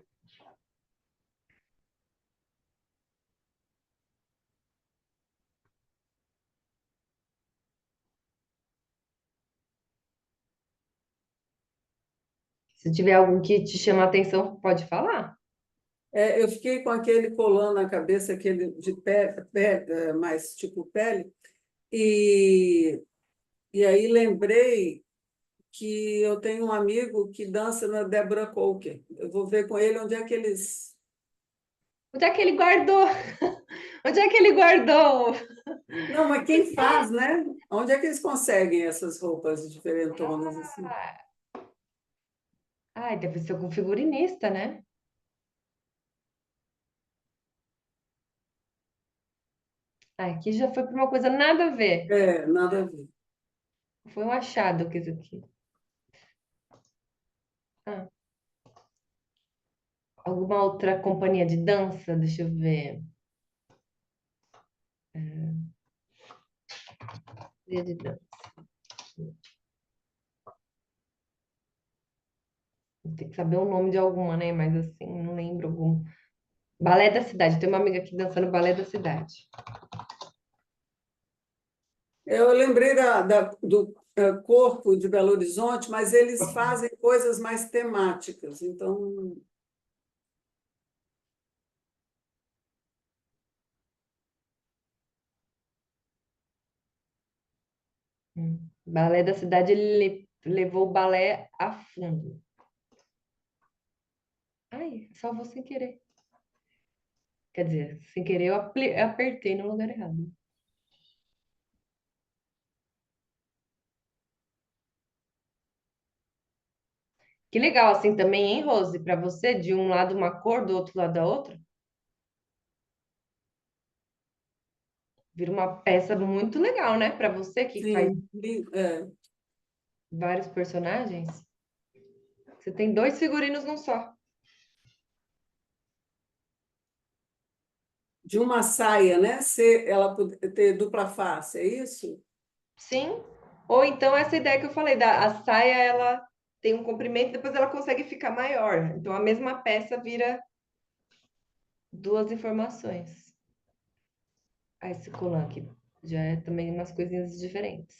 Se tiver algo que te chama a atenção, pode falar. Eu fiquei com aquele colã na cabeça, aquele de pele, mais tipo pele, e, e aí lembrei que eu tenho um amigo que dança na Deborah Coker. Eu vou ver com ele onde é que eles. Onde é que ele guardou? Onde é que ele guardou? Não, mas quem faz, né? Onde é que eles conseguem essas roupas diferentonas assim? Ai, deve ser algum figurinista, né? Ai, aqui já foi para uma coisa nada a ver. Nada a ver. Foi um achado que isso aqui. Ah, alguma outra companhia de dança? Deixa eu ver. Companhia de dança. Tem que saber o nome de alguma, né? Mas assim, não lembro algum. Balé da Cidade. Tem uma amiga aqui dançando Balé da Cidade. Eu lembrei do corpo de Belo Horizonte, mas eles fazem coisas mais temáticas. Então, Balé da Cidade, ele levou o balé a fundo. Ai, salvou sem querer. Quer dizer, sem querer eu apertei no lugar errado. Que legal assim também, hein, Rose? Para você, de um lado uma cor, do outro lado a outra. Vira uma peça muito legal, né? Para você que faz sim, vários personagens. Você tem dois figurinos num só. de uma saia, né? Ser ela ter dupla face, é isso? Sim. Ou então essa ideia que eu falei, da a saia, ela tem um comprimento, depois ela consegue ficar maior. Então a mesma peça vira duas informações. Ah, esse colar aqui já é também umas coisinhas diferentes.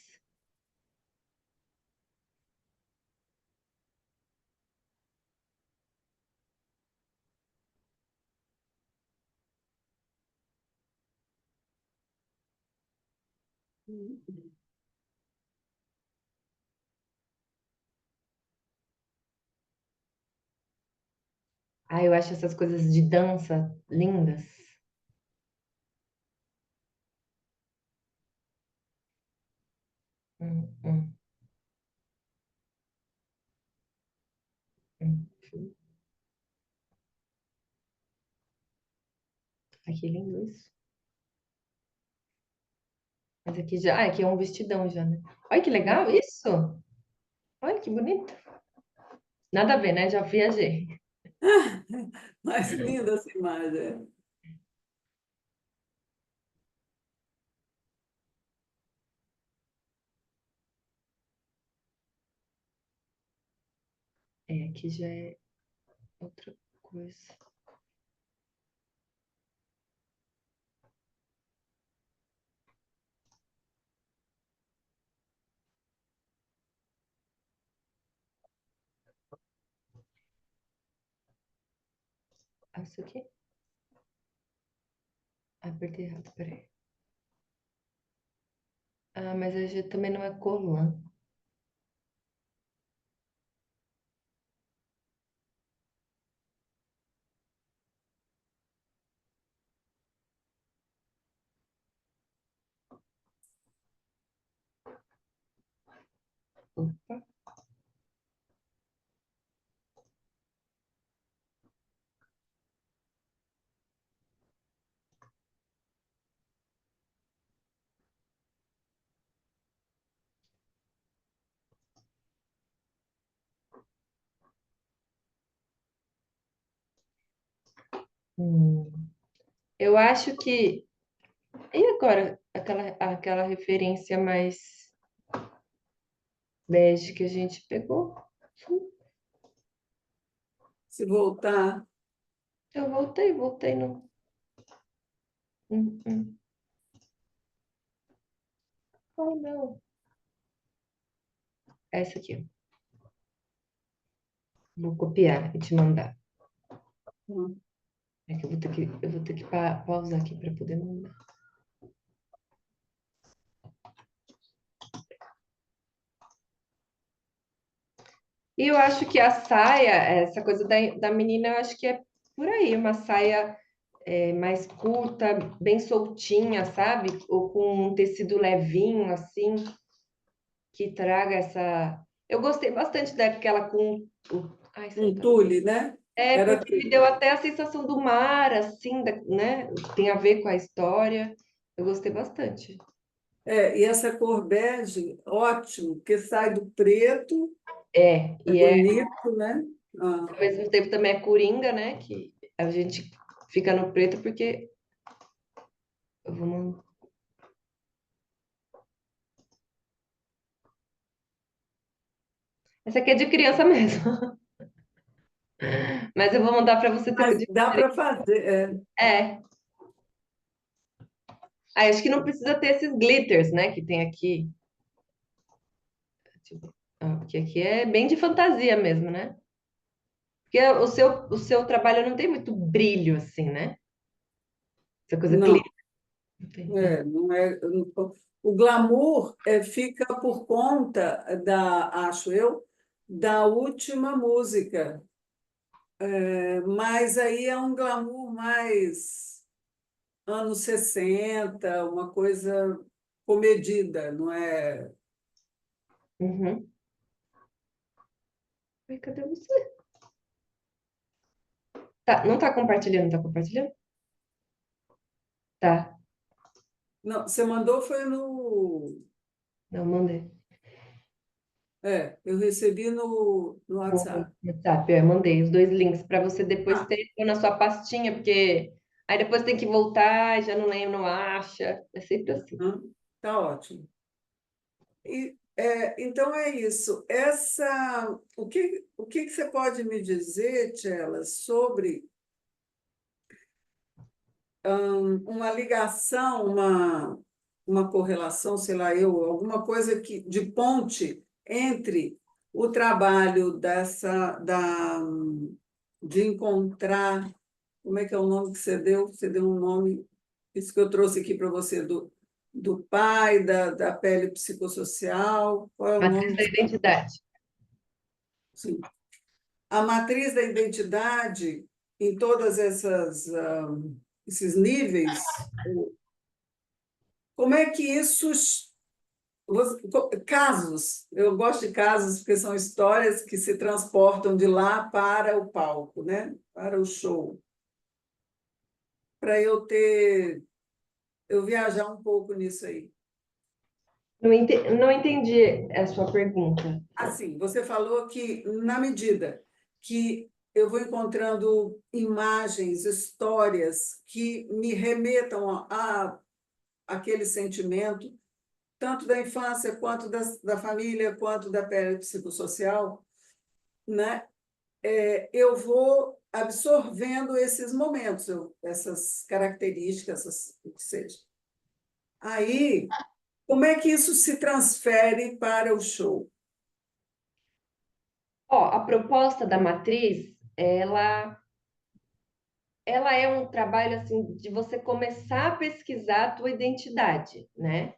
Ah, eu acho essas coisas de dança lindas. Hum, hum, hum. Ai, que lindo isso. Mas aqui já, aqui é um vestidão já, né? Olha que legal isso. Olha que bonito. Nada a ver, né? Já viajei. Mas linda essa imagem. É, aqui já é outra coisa. Ah, isso aqui? Ah, apertei errado, peraí. Ah, mas a gente também não é colã. Opa. Eu acho que. E agora? Aquela referência mais bege que a gente pegou? Se voltar. Eu voltei no. Hum. Oh, não. É essa aqui. Vou copiar e te mandar. É que eu vou ter que pausar aqui para poder mandar. E eu acho que a saia, essa coisa da menina, eu acho que é por aí, uma saia mais curta, bem soltinha, sabe? Ou com um tecido levinho, assim, que traga essa. Eu gostei bastante daquela com. Ai, Um senta. tule, né? É, Era porque me tule. deu até a sensação do mar, assim, né? Tem a ver com a história. Eu gostei bastante. E essa cor bege, ótimo, porque sai do preto, é E bonito, né? Ah, ao mesmo tempo também é coringa, né? Que a gente fica no preto porque. Eu vou mandar. Essa aqui é de criança mesmo. Mas eu vou mandar para você ter. mas dá para fazer. É. Ah, acho que não precisa ter esses glitters, né? Que tem aqui. Porque aqui é bem de fantasia mesmo, né? Porque o seu trabalho não tem muito brilho, assim, né? Essa coisa Não, glitter. Não tem, né? não é. O glamour fica por conta acho eu, da última música. Mas aí é um glamour mais anos 60, uma coisa comedida, não é? Uhum. Ai, cadê você? Tá, não tá compartilhando, tá compartilhando? Tá. Não, você mandou foi no. Não, mandei. Eu recebi no No WhatsApp. WhatsApp, eu mandei os dois links para você depois Ah, ter na sua pastinha, porque aí depois tem que voltar, já não lembro, não acha. É sempre assim. tá ótimo. Então é isso. O que você pode me dizer, Tchela, sobre uma ligação, uma correlação, sei lá, alguma coisa de ponte entre o trabalho de encontrar, como é que é o nome que você deu? Você deu um nome, isso que eu trouxe aqui para você, do pai, da pele psicossocial, qual é o Matriz nome? da identidade. Sim. A matriz da identidade, em todas esses níveis, como é que isso. Casos, eu gosto de casos porque são histórias que se transportam de lá para o palco, né? Para o show. Para eu viajar um pouco nisso aí. Não entendi a sua pergunta. Assim, você falou que, na medida que eu vou encontrando imagens, histórias que me remetam a aquele sentimento, tanto da infância, quanto da família, quanto da psicossocial, né? Eu vou absorvendo esses momentos, essas características, o que seja. Aí, como é que isso se transfere para o show? Ó, a proposta da matriz, ela é um trabalho assim de você começar a pesquisar a tua identidade, né?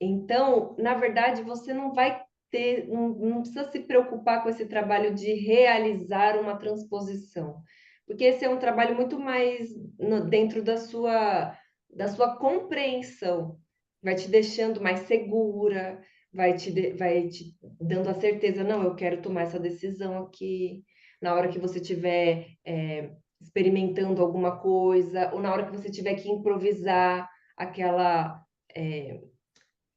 Então, na verdade, você não vai ter, não precisa se preocupar com esse trabalho de realizar uma transposição, porque esse é um trabalho muito mais dentro da sua compreensão, vai te deixando mais segura, vai te dando a certeza, não, eu quero tomar essa decisão aqui. Na hora que você estiver experimentando alguma coisa, ou na hora que você tiver que improvisar aquela, é,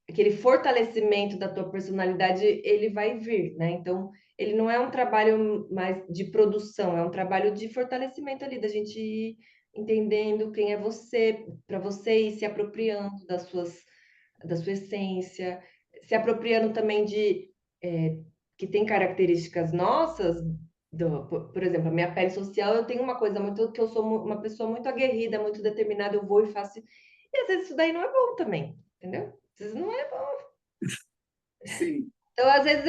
aquele fortalecimento da tua personalidade, ele vai vir, né? Então, ele não é um trabalho mais de produção, é um trabalho de fortalecimento ali, da gente ir entendendo quem é você, para você ir se apropriando da sua essência, se apropriando também que tem características nossas, por exemplo, a minha pele social, eu tenho uma coisa muito, que eu sou uma pessoa muito aguerrida, muito determinada, eu vou e faço, e às vezes isso daí não é bom também, entendeu? Às vezes não é bom. Sim. Então, às vezes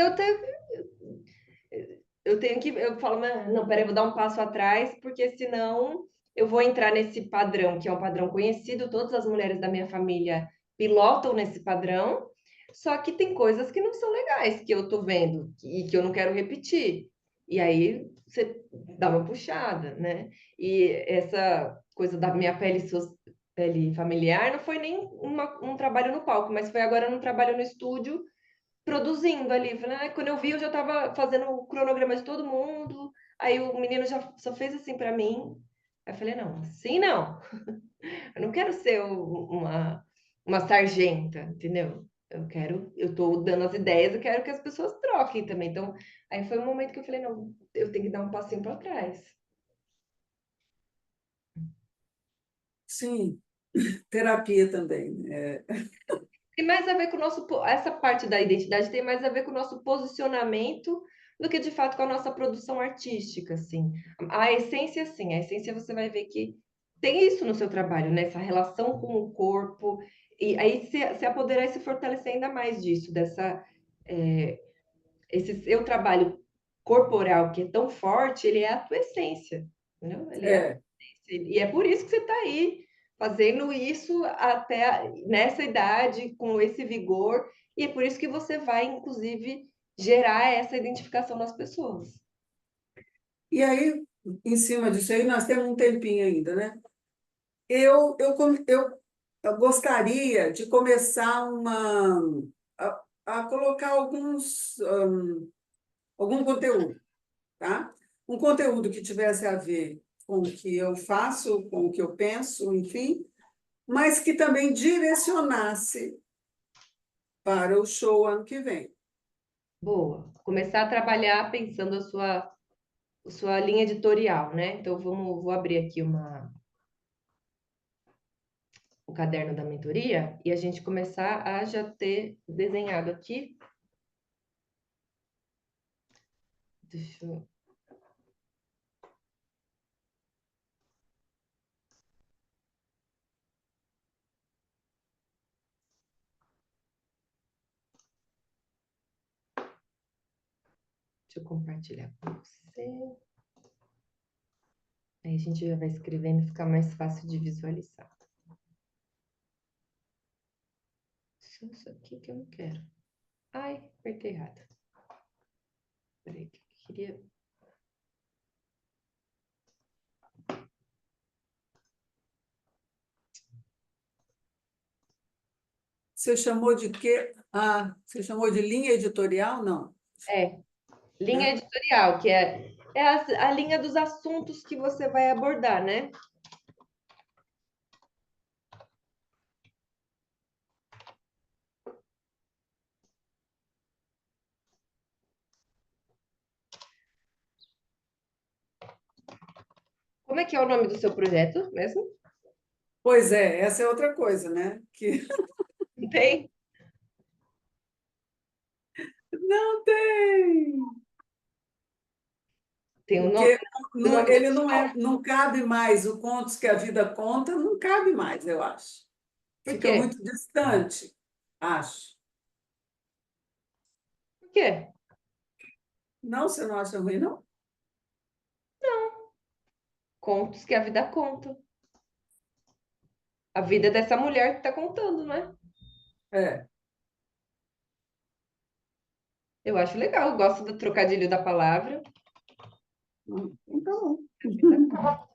eu tenho que, eu falo, não, peraí, eu vou dar um passo atrás, porque senão eu vou entrar nesse padrão, que é um padrão conhecido, todas as mulheres da minha família pilotam nesse padrão, só que tem coisas que não são legais, que eu tô vendo, e que eu não quero repetir. E aí você dá uma puxada, né? E essa coisa da minha pele familiar não foi nem um trabalho no palco, mas foi agora num trabalho no estúdio, produzindo ali. Falei, quando eu vi, eu já estava fazendo o cronograma de todo mundo. Aí o menino já só fez assim para mim. Aí eu falei, não, assim não. Eu não quero ser uma sargenta, entendeu? Eu estou dando as ideias, eu quero que as pessoas troquem também. Então, aí foi um momento que eu falei, não, eu tenho que dar um passinho para trás. Sim, terapia também, né? Tem mais a ver com o nosso, essa parte da identidade tem mais a ver com o nosso posicionamento do que de fato com a nossa produção artística, assim. A essência, sim, a essência você vai ver que tem isso no seu trabalho, né? Essa relação com o corpo, e aí se apoderar e se fortalecer ainda mais disso, é, esse seu trabalho corporal que é tão forte, ele é a tua essência, entendeu? Ele é É. e é por isso que você está aí fazendo isso até nessa idade, com esse vigor, e é por isso que você vai, inclusive, gerar essa identificação nas pessoas. E aí, em cima disso aí, nós temos um tempinho ainda, né? Eu gostaria de começar a colocar algum conteúdo, tá? Um conteúdo que tivesse a ver com o que eu faço, com o que eu penso, enfim, mas que também direcionasse para o show ano que vem. Boa. Começar a trabalhar pensando a sua linha editorial, né? Então, vou abrir aqui o caderno da mentoria e a gente começar a já ter desenhado aqui. Deixa eu Deixa eu compartilhar com você. Aí a gente já vai escrevendo e fica mais fácil de visualizar. Só isso aqui que eu não quero. Ai, apertei errado. Peraí, que eu queria. Você chamou de quê? Ah, você chamou de linha editorial? Não, É, linha né? editorial, que é a linha dos assuntos que você vai abordar, né? Como é que é o nome do seu projeto mesmo? Pois é, essa é outra coisa, né? Que Não tem? não tem, Tem o nome, porque o nome do ele não show? é, não cabe mais, o Contos que a Vida Conta não cabe mais, eu acho. Por Fica quê? muito distante, acho. Por quê? Não, você não acha ruim, não? Contos que a vida conta. A vida dessa mulher que tá contando, né? É. Eu acho legal, eu gosto do trocadilho da palavra. Então, A vida conta.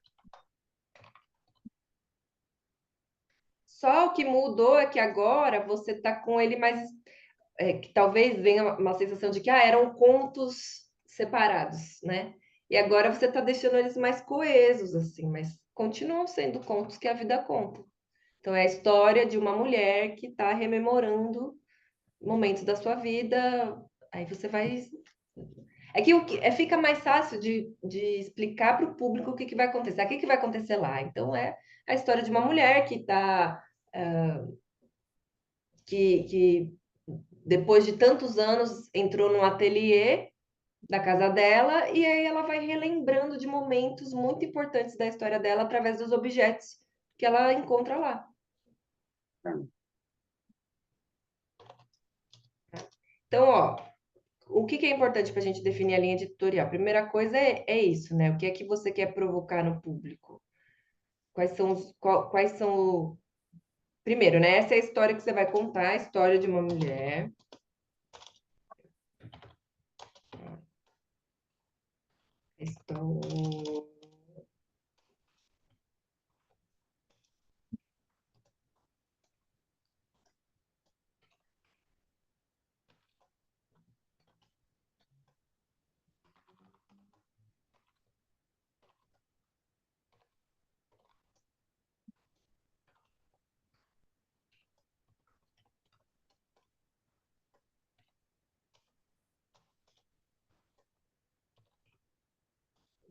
Só o que mudou é que agora você tá com ele mais. que talvez venha uma sensação de que eram contos separados, né? E agora você está deixando eles mais coesos, assim, mas continuam sendo contos que a vida conta. Então, é a história de uma mulher que está rememorando momentos da sua vida. Aí você vai. É que fica mais fácil de explicar para o público o que vai acontecer. O que vai acontecer lá? Então, é a história de uma mulher que está. Que depois de tantos anos entrou num ateliê da casa dela e aí ela vai relembrando de momentos muito importantes da história dela através dos objetos que ela encontra lá. Então, ó, o que é importante para a gente definir a linha editorial? A primeira coisa é isso, né? O que é que você quer provocar no público? Quais são Primeiro, né? Essa é a história que você vai contar, a história de uma mulher. História.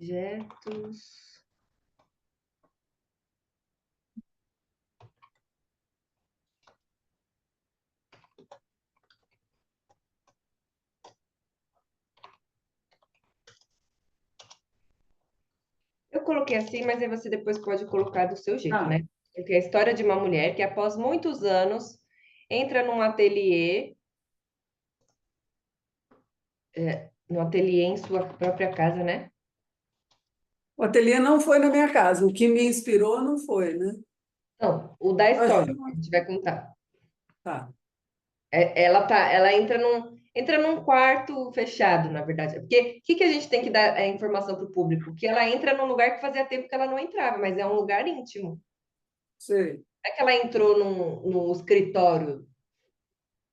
Objetos. Eu coloquei assim, mas aí você depois pode colocar do seu jeito, Tá. né? Porque é a história de uma mulher que, após muitos anos, entra num ateliê em sua própria casa, né? O ateliê não foi na minha casa. O que me inspirou não foi, né? Não, o da Mas, história, que a gente vai contar. tá. Ela entra num quarto fechado, na verdade. Porque o que a gente tem que dar a informação para o público? Que ela entra num lugar que fazia tempo que ela não entrava, mas é um lugar íntimo. Sei. Não é que ela entrou no escritório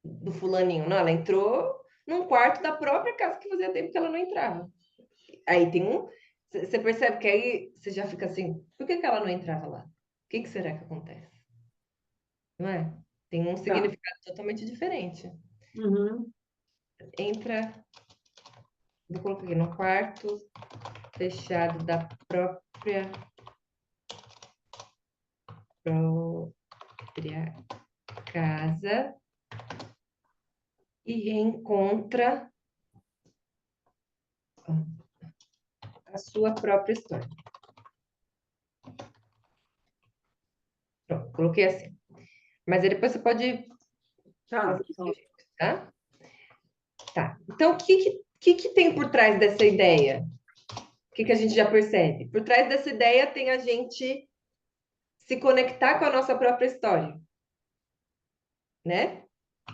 do fulaninho, não, ela entrou num quarto da própria casa que fazia tempo que ela não entrava. Aí tem um. Você percebe que aí você já fica assim, por que ela não entrava lá? O que será que acontece? Não é? Tem um Tá. significado totalmente diferente. Uhum. Entra, vou colocar aqui, no quarto fechado da própria casa e reencontra a sua própria história. Pronto, coloquei assim. Mas aí depois você pode Tá. fazer do seu jeito, tá? Tá. Então, o que tem por trás dessa ideia? O que a gente já percebe? Por trás dessa ideia tem a gente se conectar com a nossa própria história, né?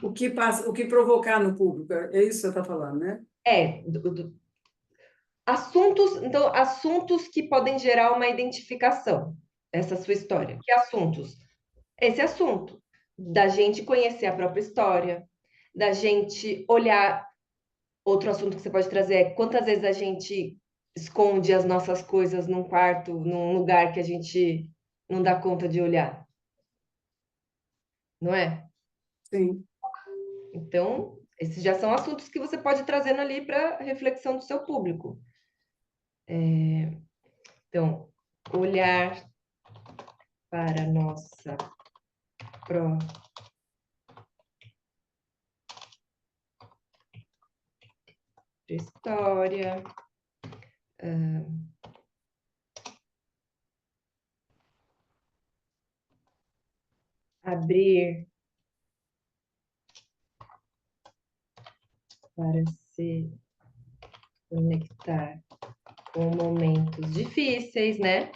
O que passa, o que provocar no público, é isso que você está falando, né? Assuntos que podem gerar uma identificação, essa sua história. Que assuntos? Esse assunto, da gente conhecer a própria história, da gente olhar. Outro assunto que você pode trazer é quantas vezes a gente esconde as nossas coisas num quarto, num lugar que a gente não dá conta de olhar, não é? Sim. Então, esses já são assuntos que você pode ir trazendo ali para reflexão do seu público. Então, olhar para a nossa própria história, abrir para se conectar com momentos difíceis, né?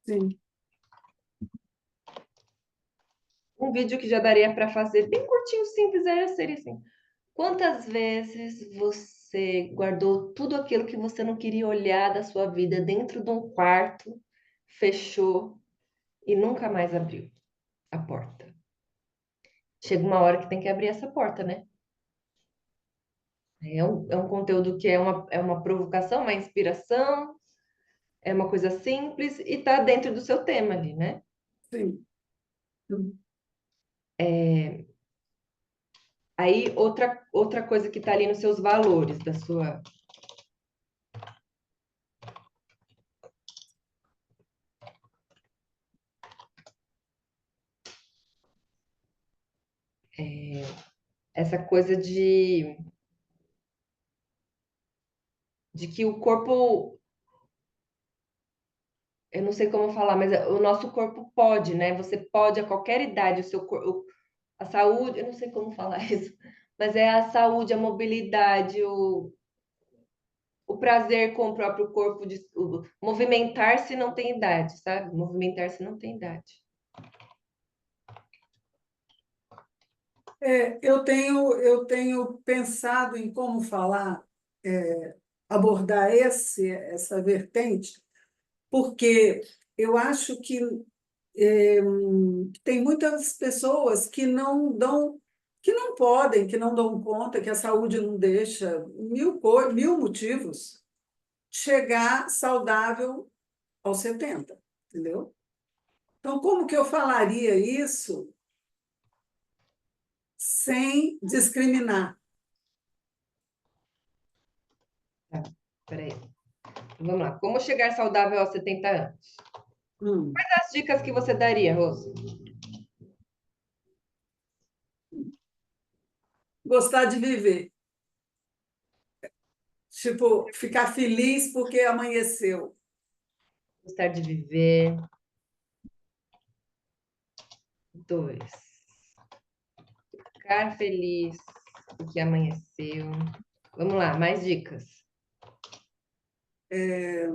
Sim. Um vídeo que já daria para fazer bem curtinho, simples, seria assim. Quantas vezes você guardou tudo aquilo que você não queria olhar da sua vida dentro de um quarto, fechou e nunca mais abriu a porta? chega uma hora que tem que abrir essa porta, né? É um conteúdo que é uma provocação, uma inspiração, é uma coisa simples e está dentro do seu tema ali, né? Sim. Aí, outra coisa que está ali nos seus valores, da sua. Essa coisa de que o corpo. Eu não sei como falar, mas o nosso corpo pode, né? Você pode a qualquer idade, o seu corpo. A saúde, eu não sei como falar isso, mas é a saúde, a mobilidade, o prazer com o próprio corpo, movimentar-se não tem idade, sabe? Movimentar-se não tem idade. Eu tenho pensado em como falar, abordar essa vertente, porque eu acho que tem muitas pessoas que não podem, que não dão conta, que a saúde não deixa, mil motivos, chegar saudável aos 70, entendeu? Então, como que eu falaria isso sem discriminar? Tá, peraí. Vamos lá. Como chegar saudável aos 70 anos? Hum, Quais as dicas que você daria, Rose? Gostar de viver. Tipo, ficar feliz porque amanheceu. Gostar de viver. Dois. Ficar feliz porque amanheceu. Vamos lá, mais dicas. É,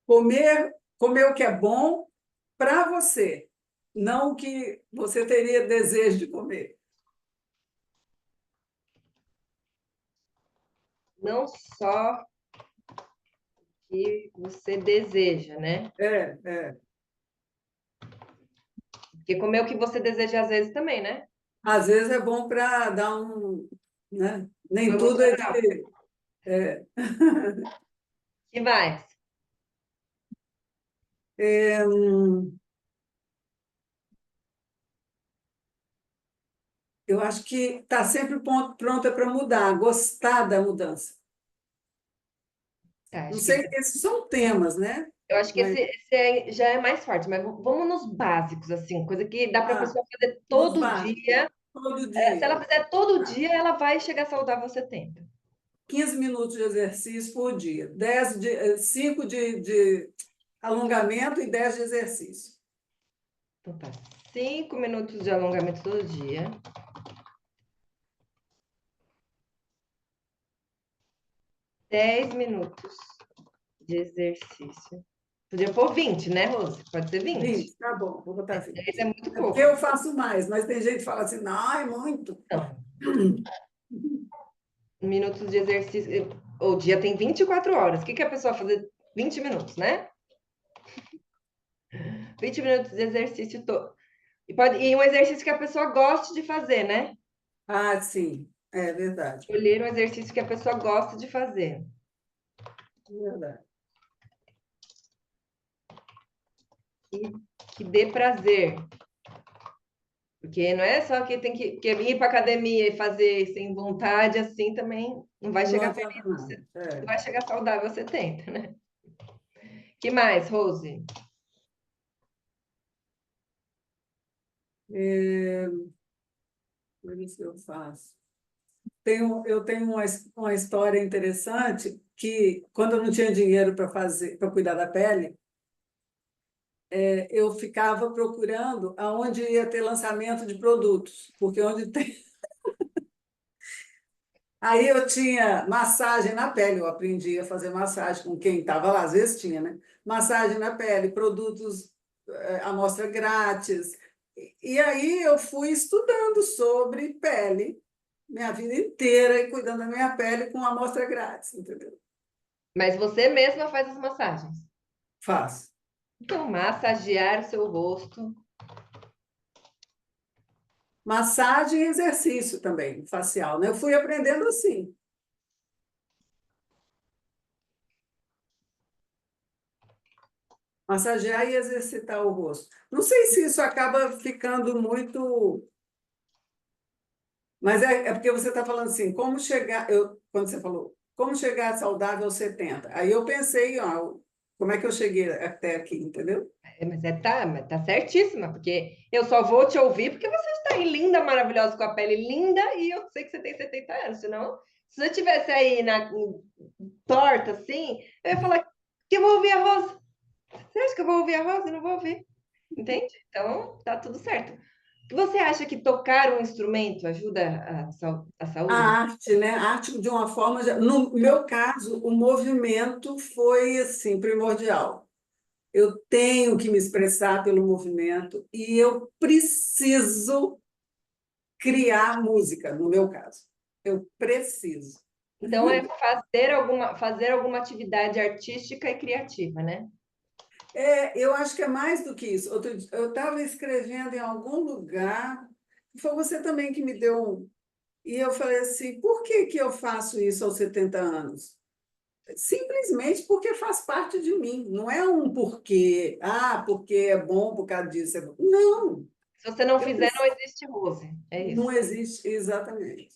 comer o que é bom para você, não o que você teria desejo de comer. Não só que você deseja, né? É. Porque comer o que você deseja às vezes também, né? Às vezes é bom para dar um, né? O Nem tudo é emocional. de. É. E mais? É, eu acho que está sempre pronta para mudar, gostar da mudança. Tá, Não sei, esses são temas, né? eu acho que Mas já é mais forte, mas vamos nos básicos, assim, coisa que dá para a ah, pessoa fazer nos todo básicos, dia. todo Se ela dia. fizer todo Ah, dia, ela vai chegar saudável aos 70. 15 minutos de exercício por dia, 5 de alongamento e 10 de exercício. Então tá. 5 minutos de alongamento todo dia. 10 minutos de exercício. Podia pôr 20, né, Rose? Pode ser 20. 20, tá bom, vou botar 20. 10 é muito É porque pouco. eu faço mais, mas tem gente que fala assim, não, é muito. Não. Minutos de exercício. O dia tem 24 horas. O que que a pessoa vai fazer 20 minutos, né? 20 minutos de exercício todo. E um exercício que a pessoa goste de fazer, né? Ah, sim, é verdade. Escolher um exercício que a pessoa gosta de fazer. É verdade. E que dê prazer. Porque não é só que tem que ir para academia e fazer sem vontade, assim também não vai Não chegar adianta feliz, nada. não vai chegar saudável aos 70, né? Que mais, Rose? Por isso que eu faço. Eu tenho uma história interessante que, quando eu não tinha dinheiro para cuidar da pele, eu ficava procurando aonde ia ter lançamento de produtos, porque onde tem. Aí eu tinha massagem na pele, eu aprendi a fazer massagem com quem estava lá, às vezes tinha, né? Massagem na pele, produtos, amostra grátis. E aí eu fui estudando sobre pele, minha vida inteira, e cuidando da minha pele com amostra grátis, entendeu? Mas você mesma faz as massagens. Faz. Então, massagear o seu rosto. Massagem e exercício também, facial, né? Eu fui aprendendo assim. Massagear e exercitar o rosto. Não sei se isso acaba ficando muito. Mas é porque você está falando assim, como chegar. Quando você falou, como chegar saudável aos 70? Aí eu pensei, ó, como é que eu cheguei até aqui, entendeu? Mas tá certíssima, porque eu só vou te ouvir porque você está aí linda, maravilhosa, com a pele linda, e eu sei que você tem 70 anos, senão, se você tivesse aí torta assim, eu ia falar que eu vou ouvir a Rosa. Você acha que eu vou ouvir a Rosa? Eu não vou ouvir, entende? Então, tá tudo certo. Você acha que tocar um instrumento ajuda a A saúde? arte, né? A arte de uma forma. No meu caso, o movimento foi assim, primordial. Eu tenho que me expressar pelo movimento e eu preciso criar música, no meu caso. Eu preciso. Então, é fazer alguma atividade artística e criativa, né? Eu acho que é mais do que isso. Eu estava escrevendo em algum lugar, e foi você também que me deu um. E eu falei assim: por que que eu faço isso aos 70 anos? Simplesmente porque faz parte de mim. Não é um porquê, porque é bom por causa disso. Não, Se você não eu fizer, não preciso. existe Rose. É Não isso. existe, exatamente.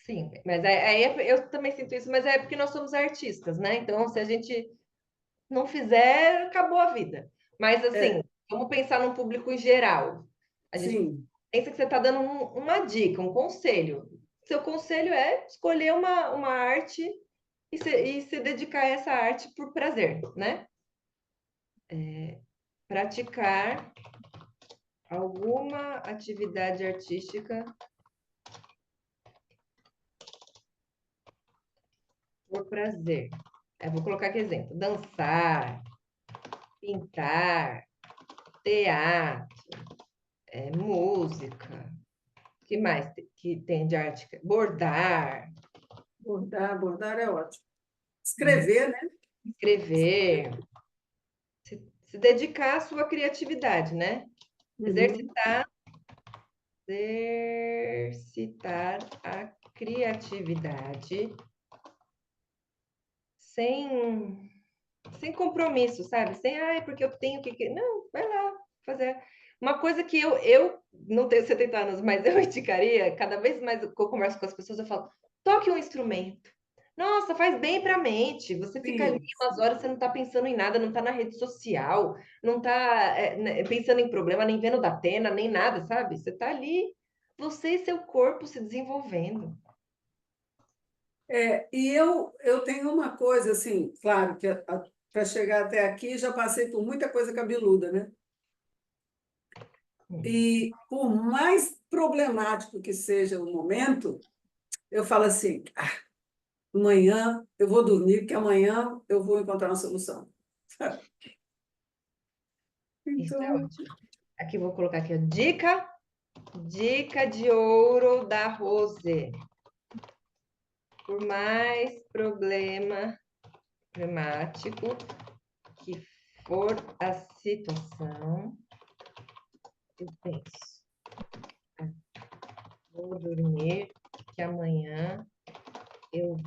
Sim, mas aí eu também sinto isso, mas é porque nós somos artistas, né? Então, se a gente não fizer, acabou a vida. Mas assim, É, vamos pensar num público em geral. A gente sim. pensa que você está dando uma dica, um conselho. Seu conselho é escolher uma arte e se dedicar a essa arte por prazer, né? Praticar alguma atividade artística por prazer. Eu vou colocar aqui exemplo: dançar, pintar, teatro, música. O que mais que tem de arte? Bordar, Bordar é ótimo. né? Escrever, né? Escrever, se dedicar à sua criatividade, né? Uhum. Exercitar, exercitar a criatividade sem, sem compromisso, sabe? Sem, porque eu tenho que. Não, vai lá fazer. Uma coisa que eu não tenho 70 anos, mas eu indicaria, cada vez mais que eu converso com as pessoas, eu falo: toque um instrumento. Nossa, faz bem para a mente. Você fica ali Sim, umas sim. horas, você não está pensando em nada, não está na rede social, não está pensando em problema, nem vendo da Atena, nem nada, sabe? Você está ali, você e seu corpo se desenvolvendo. E eu tenho uma coisa assim, claro, que para chegar até aqui já passei por muita coisa cabeluda, né? E por mais problemático que seja o momento, eu falo assim: amanhã eu vou dormir, porque amanhã eu vou encontrar uma solução. Isso é Então, ótimo. Aqui vou colocar aqui, ó, dica de ouro da Rose. Por mais problemático que for a situação, eu penso, vou dormir, que amanhã eu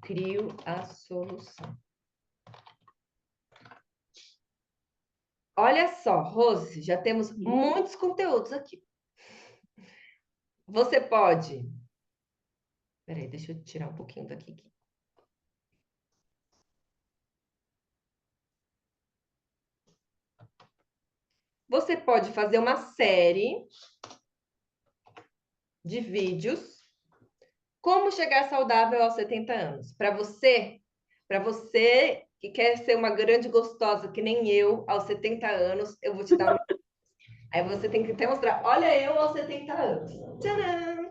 crio a solução. Olha só, Rose, já temos muitos conteúdos aqui. Você pode. Peraí, deixa eu tirar um pouquinho daqui. Você pode fazer uma série de vídeos. Como chegar saudável aos 70 anos? Para você que quer ser uma grande gostosa, que nem eu, aos 70 anos, eu vou te dar uma. Aí você tem que até mostrar, olha eu aos 70 anos. Tcharam!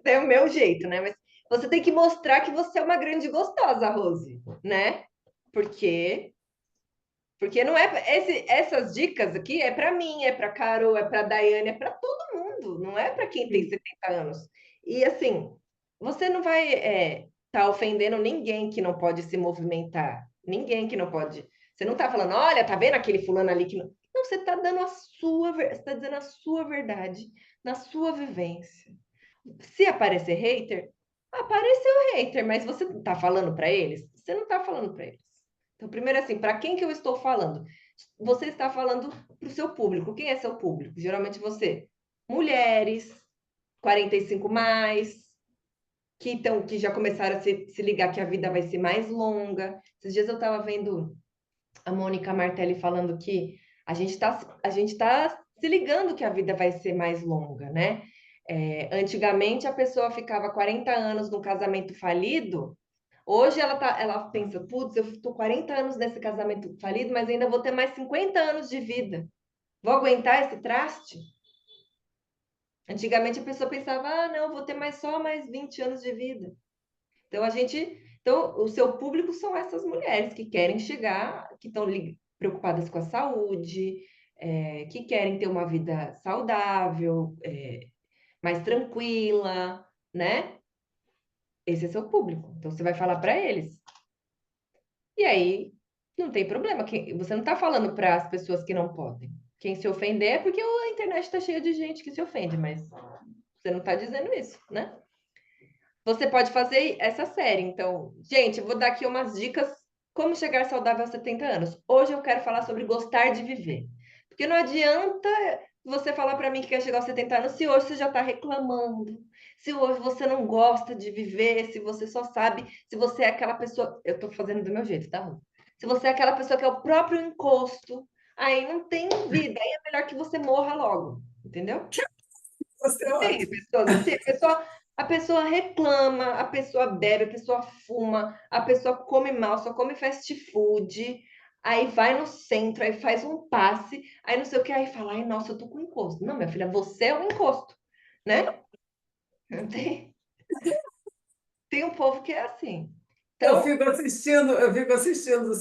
É o meu jeito, né? Mas você tem que mostrar que você é uma grande gostosa, Rose, né? Porque porque não é essas dicas aqui é para mim, é para Carol, é para Daiane, é para todo mundo, não é para quem tem sim. 70 anos. E assim, você não vai tá ofendendo ninguém que não pode se movimentar. Ninguém que não pode. Você não tá falando, olha, tá vendo aquele fulano ali que não. Não, você tá dando você tá dizendo a sua verdade, na sua vivência. Se aparecer hater, apareceu hater, mas você tá falando para eles? Você não tá falando para eles. Então, primeiro assim, para quem que eu estou falando? Você está falando para o seu público. Quem é seu público? Geralmente você, mulheres, 45 mais, que já começaram a se ligar que a vida vai ser mais longa. Esses dias eu estava vendo a Mônica Martelli falando que a gente tá se ligando que a vida vai ser mais longa, né? Antigamente a pessoa ficava 40 anos num casamento falido. Hoje ela pensa, putz, eu estou 40 anos nesse casamento falido, mas ainda vou ter mais 50 anos de vida. Vou aguentar esse traste? Antigamente a pessoa pensava, ah, não, vou ter só mais 20 anos de vida. Então, o seu público são essas mulheres que querem chegar, que estão preocupadas com a saúde, que querem ter uma vida saudável, mais tranquila, né? Esse é seu público. Então, você vai falar para eles. E aí, não tem problema. Você não está falando para as pessoas que não podem. Quem se ofender é porque a internet está cheia de gente que se ofende, mas você não está dizendo isso, né? Você pode fazer essa série. Então, gente, eu vou dar aqui umas dicas como chegar saudável aos 70 anos. Hoje eu quero falar sobre gostar de viver. Porque não adianta você falar para mim que quer chegar aos 70 anos se hoje você já está reclamando, se hoje você não gosta de viver, se você só sabe, se você é aquela pessoa. Eu estou fazendo do meu jeito, tá bom? Se você é aquela pessoa que é o próprio encosto, aí não tem vida. Aí é melhor que você morra logo, entendeu? Você é Tem ótimo. pessoas assim, a pessoa reclama, a pessoa bebe, a pessoa fuma, a pessoa come mal, só come fast food, aí vai no centro, aí faz um passe, aí não sei o que, aí fala, ai, nossa, eu tô com encosto. Não, minha filha, você é o encosto, né? Tem, tem um povo que é assim. Então, Eu fico assistindo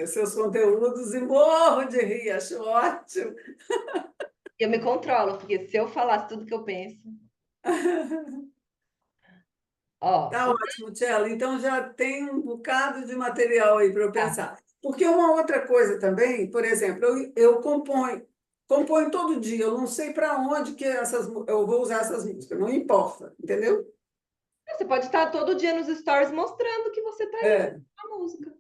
seus conteúdos e morro de rir, acho ótimo. eu me controlo, porque se eu falasse tudo que eu penso, ó, Tá ótimo, Tchela. Então já tem um bocado de material aí para eu tá. pensar. Porque uma outra coisa também, por exemplo, eu componho todo dia, eu não sei para onde que eu vou usar essas músicas, não importa, entendeu? Você pode estar todo dia nos stories mostrando que você tá aí É. fazendo a música.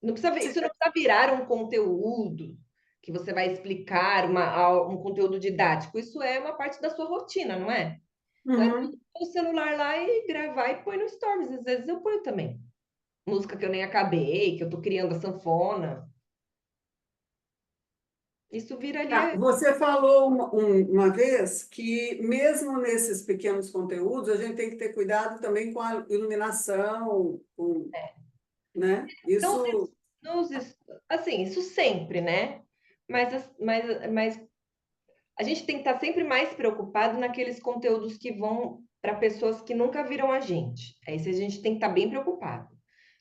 Não precisa, isso não precisa virar um conteúdo que você vai explicar um conteúdo didático. Isso é uma parte da sua rotina, não é? Então, é Uhum. o celular lá e gravar e põe no Stories. Às vezes eu ponho também. Música que eu nem acabei, que eu tô criando a sanfona. Isso vira ali. Tá, você falou uma vez que, mesmo nesses pequenos conteúdos, a gente tem que ter cuidado também com a iluminação, né? Então, Isso. assim, isso sempre, né? Mas a gente tem que estar sempre mais preocupado naqueles conteúdos que vão para pessoas que nunca viram a gente. Aí a gente tem que estar bem preocupado.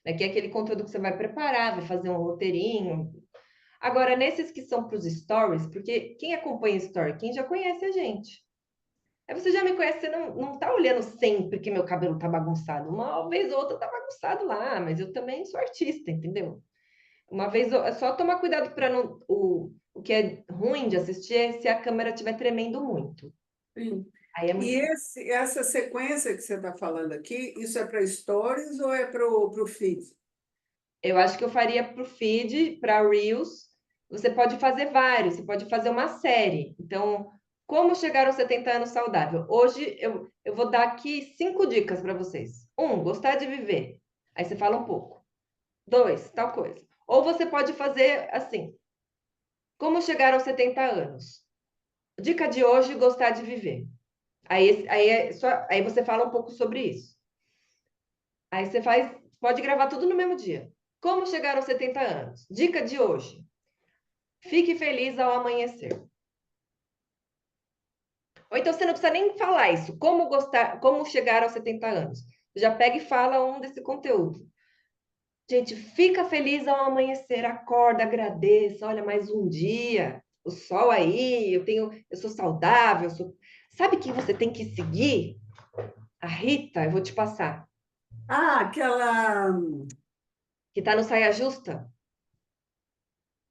Né? Que é aquele conteúdo que você vai preparar, vai fazer um roteirinho. Agora, nesses que são para os stories, porque quem acompanha story, quem já conhece a gente. Aí você já me conhece, você não tá olhando sempre que meu cabelo tá bagunçado. Uma vez ou outra tá bagunçado lá, mas eu também sou artista, entendeu? Uma vez, é só tomar cuidado para não. O que é ruim de assistir é se a câmera estiver tremendo muito. Sim. Aí é E muito. essa sequência que você está falando aqui, isso é para stories ou é para o feed? Eu acho que eu faria para o feed, para Reels. Você pode fazer vários, você pode fazer uma série. Então, como chegar aos 70 anos saudável? Hoje eu vou dar aqui 5 dicas para vocês. Um, gostar de viver. Aí você fala um pouco. Dois, tal coisa. Ou você pode fazer assim: como chegar aos 70 anos? Dica de hoje, gostar de viver. Aí você fala um pouco sobre isso. Aí você pode gravar tudo no mesmo dia. Como chegar aos 70 anos? Dica de hoje. Fique feliz ao amanhecer. Ou então você não precisa nem falar isso. Como chegar aos 70 anos? Você já pega e fala um desse conteúdo. Gente, fica feliz ao amanhecer, acorda, agradeça, olha, mais um dia, o sol aí, eu sou saudável, Sabe quem você tem que seguir? A Rita, eu vou te passar, Ah, aquela. que tá no Saia Justa.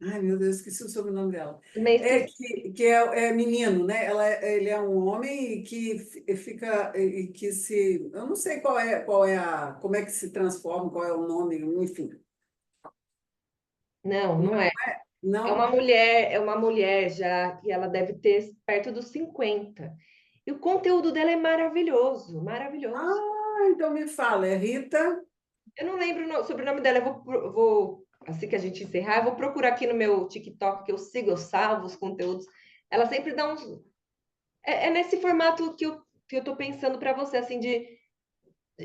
Ai, meu Deus, esqueci o sobrenome dela. Também É esqueci. que é menino, né? Ele é um homem e que fica e que se. Eu não sei qual é como é que se transforma, qual é o nome, enfim. Não, não é. Não? É uma mulher já que ela deve ter perto dos 50. E o conteúdo dela é maravilhoso, maravilhoso. Ah, então me fala, é Rita? Eu não lembro o sobrenome dela, assim que a gente encerrar, eu vou procurar aqui no meu TikTok, que eu sigo, eu salvo os conteúdos. Ela sempre dá uns. É nesse formato que eu tô pensando para você, assim, de.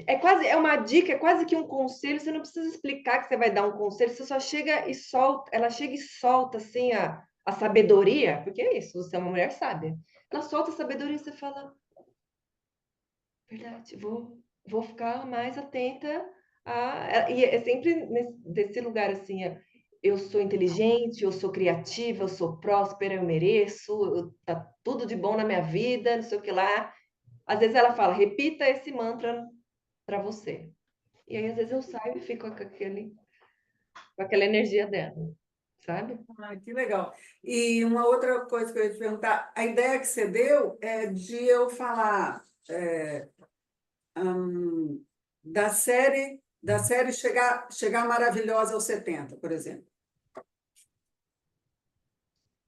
É quase, é uma dica, é quase que um conselho. Você não precisa explicar que você vai dar um conselho, você só chega e solta, ela chega e solta, assim, a sabedoria, porque é isso, você é uma mulher sábia. Ela solta a sabedoria e você fala, verdade, vou ficar mais atenta e é sempre desse lugar assim, eu sou inteligente, eu sou criativa, eu sou próspera, eu mereço, tá tudo de bom na minha vida, não sei o que lá. Às vezes ela fala, repita esse mantra para você. E aí às vezes eu saio e fico com aquela energia dela, sabe? Ah, que legal. E uma outra coisa que eu ia te perguntar, a ideia que você deu é de eu falar hum, da série chegar maravilhosa aos 70, por exemplo.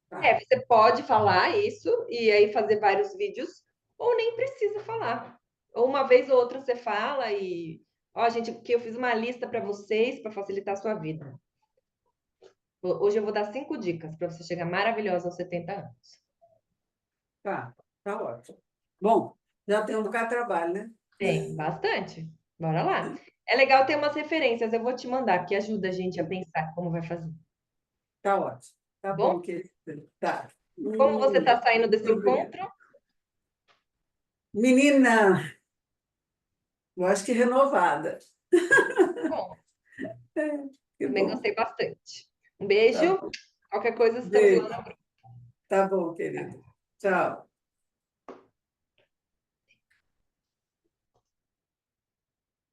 Tá, Você pode falar isso e aí fazer vários vídeos, ou nem precisa falar. Ou uma vez ou outra você fala e, ó, gente, porque eu fiz uma lista para vocês para facilitar a sua vida. Hoje eu vou dar 5 dicas para você chegar maravilhosa aos 70 anos. tá, tá ótimo. Bom, já tem um bocado de trabalho, né? Tem bastante. Bora lá. É legal ter umas referências, eu vou te mandar, que ajuda a gente a pensar como vai fazer. Tá ótimo. Tá Tá bom? bom, querida. Tá. Como você está saindo desse Muito obrigada. encontro? Menina, eu acho que renovada. Bom, Que também bom. gostei bastante. Um Tá beijo. bom. Qualquer coisa, estamos lá. Beijo. Tá bom, querida. Tchau.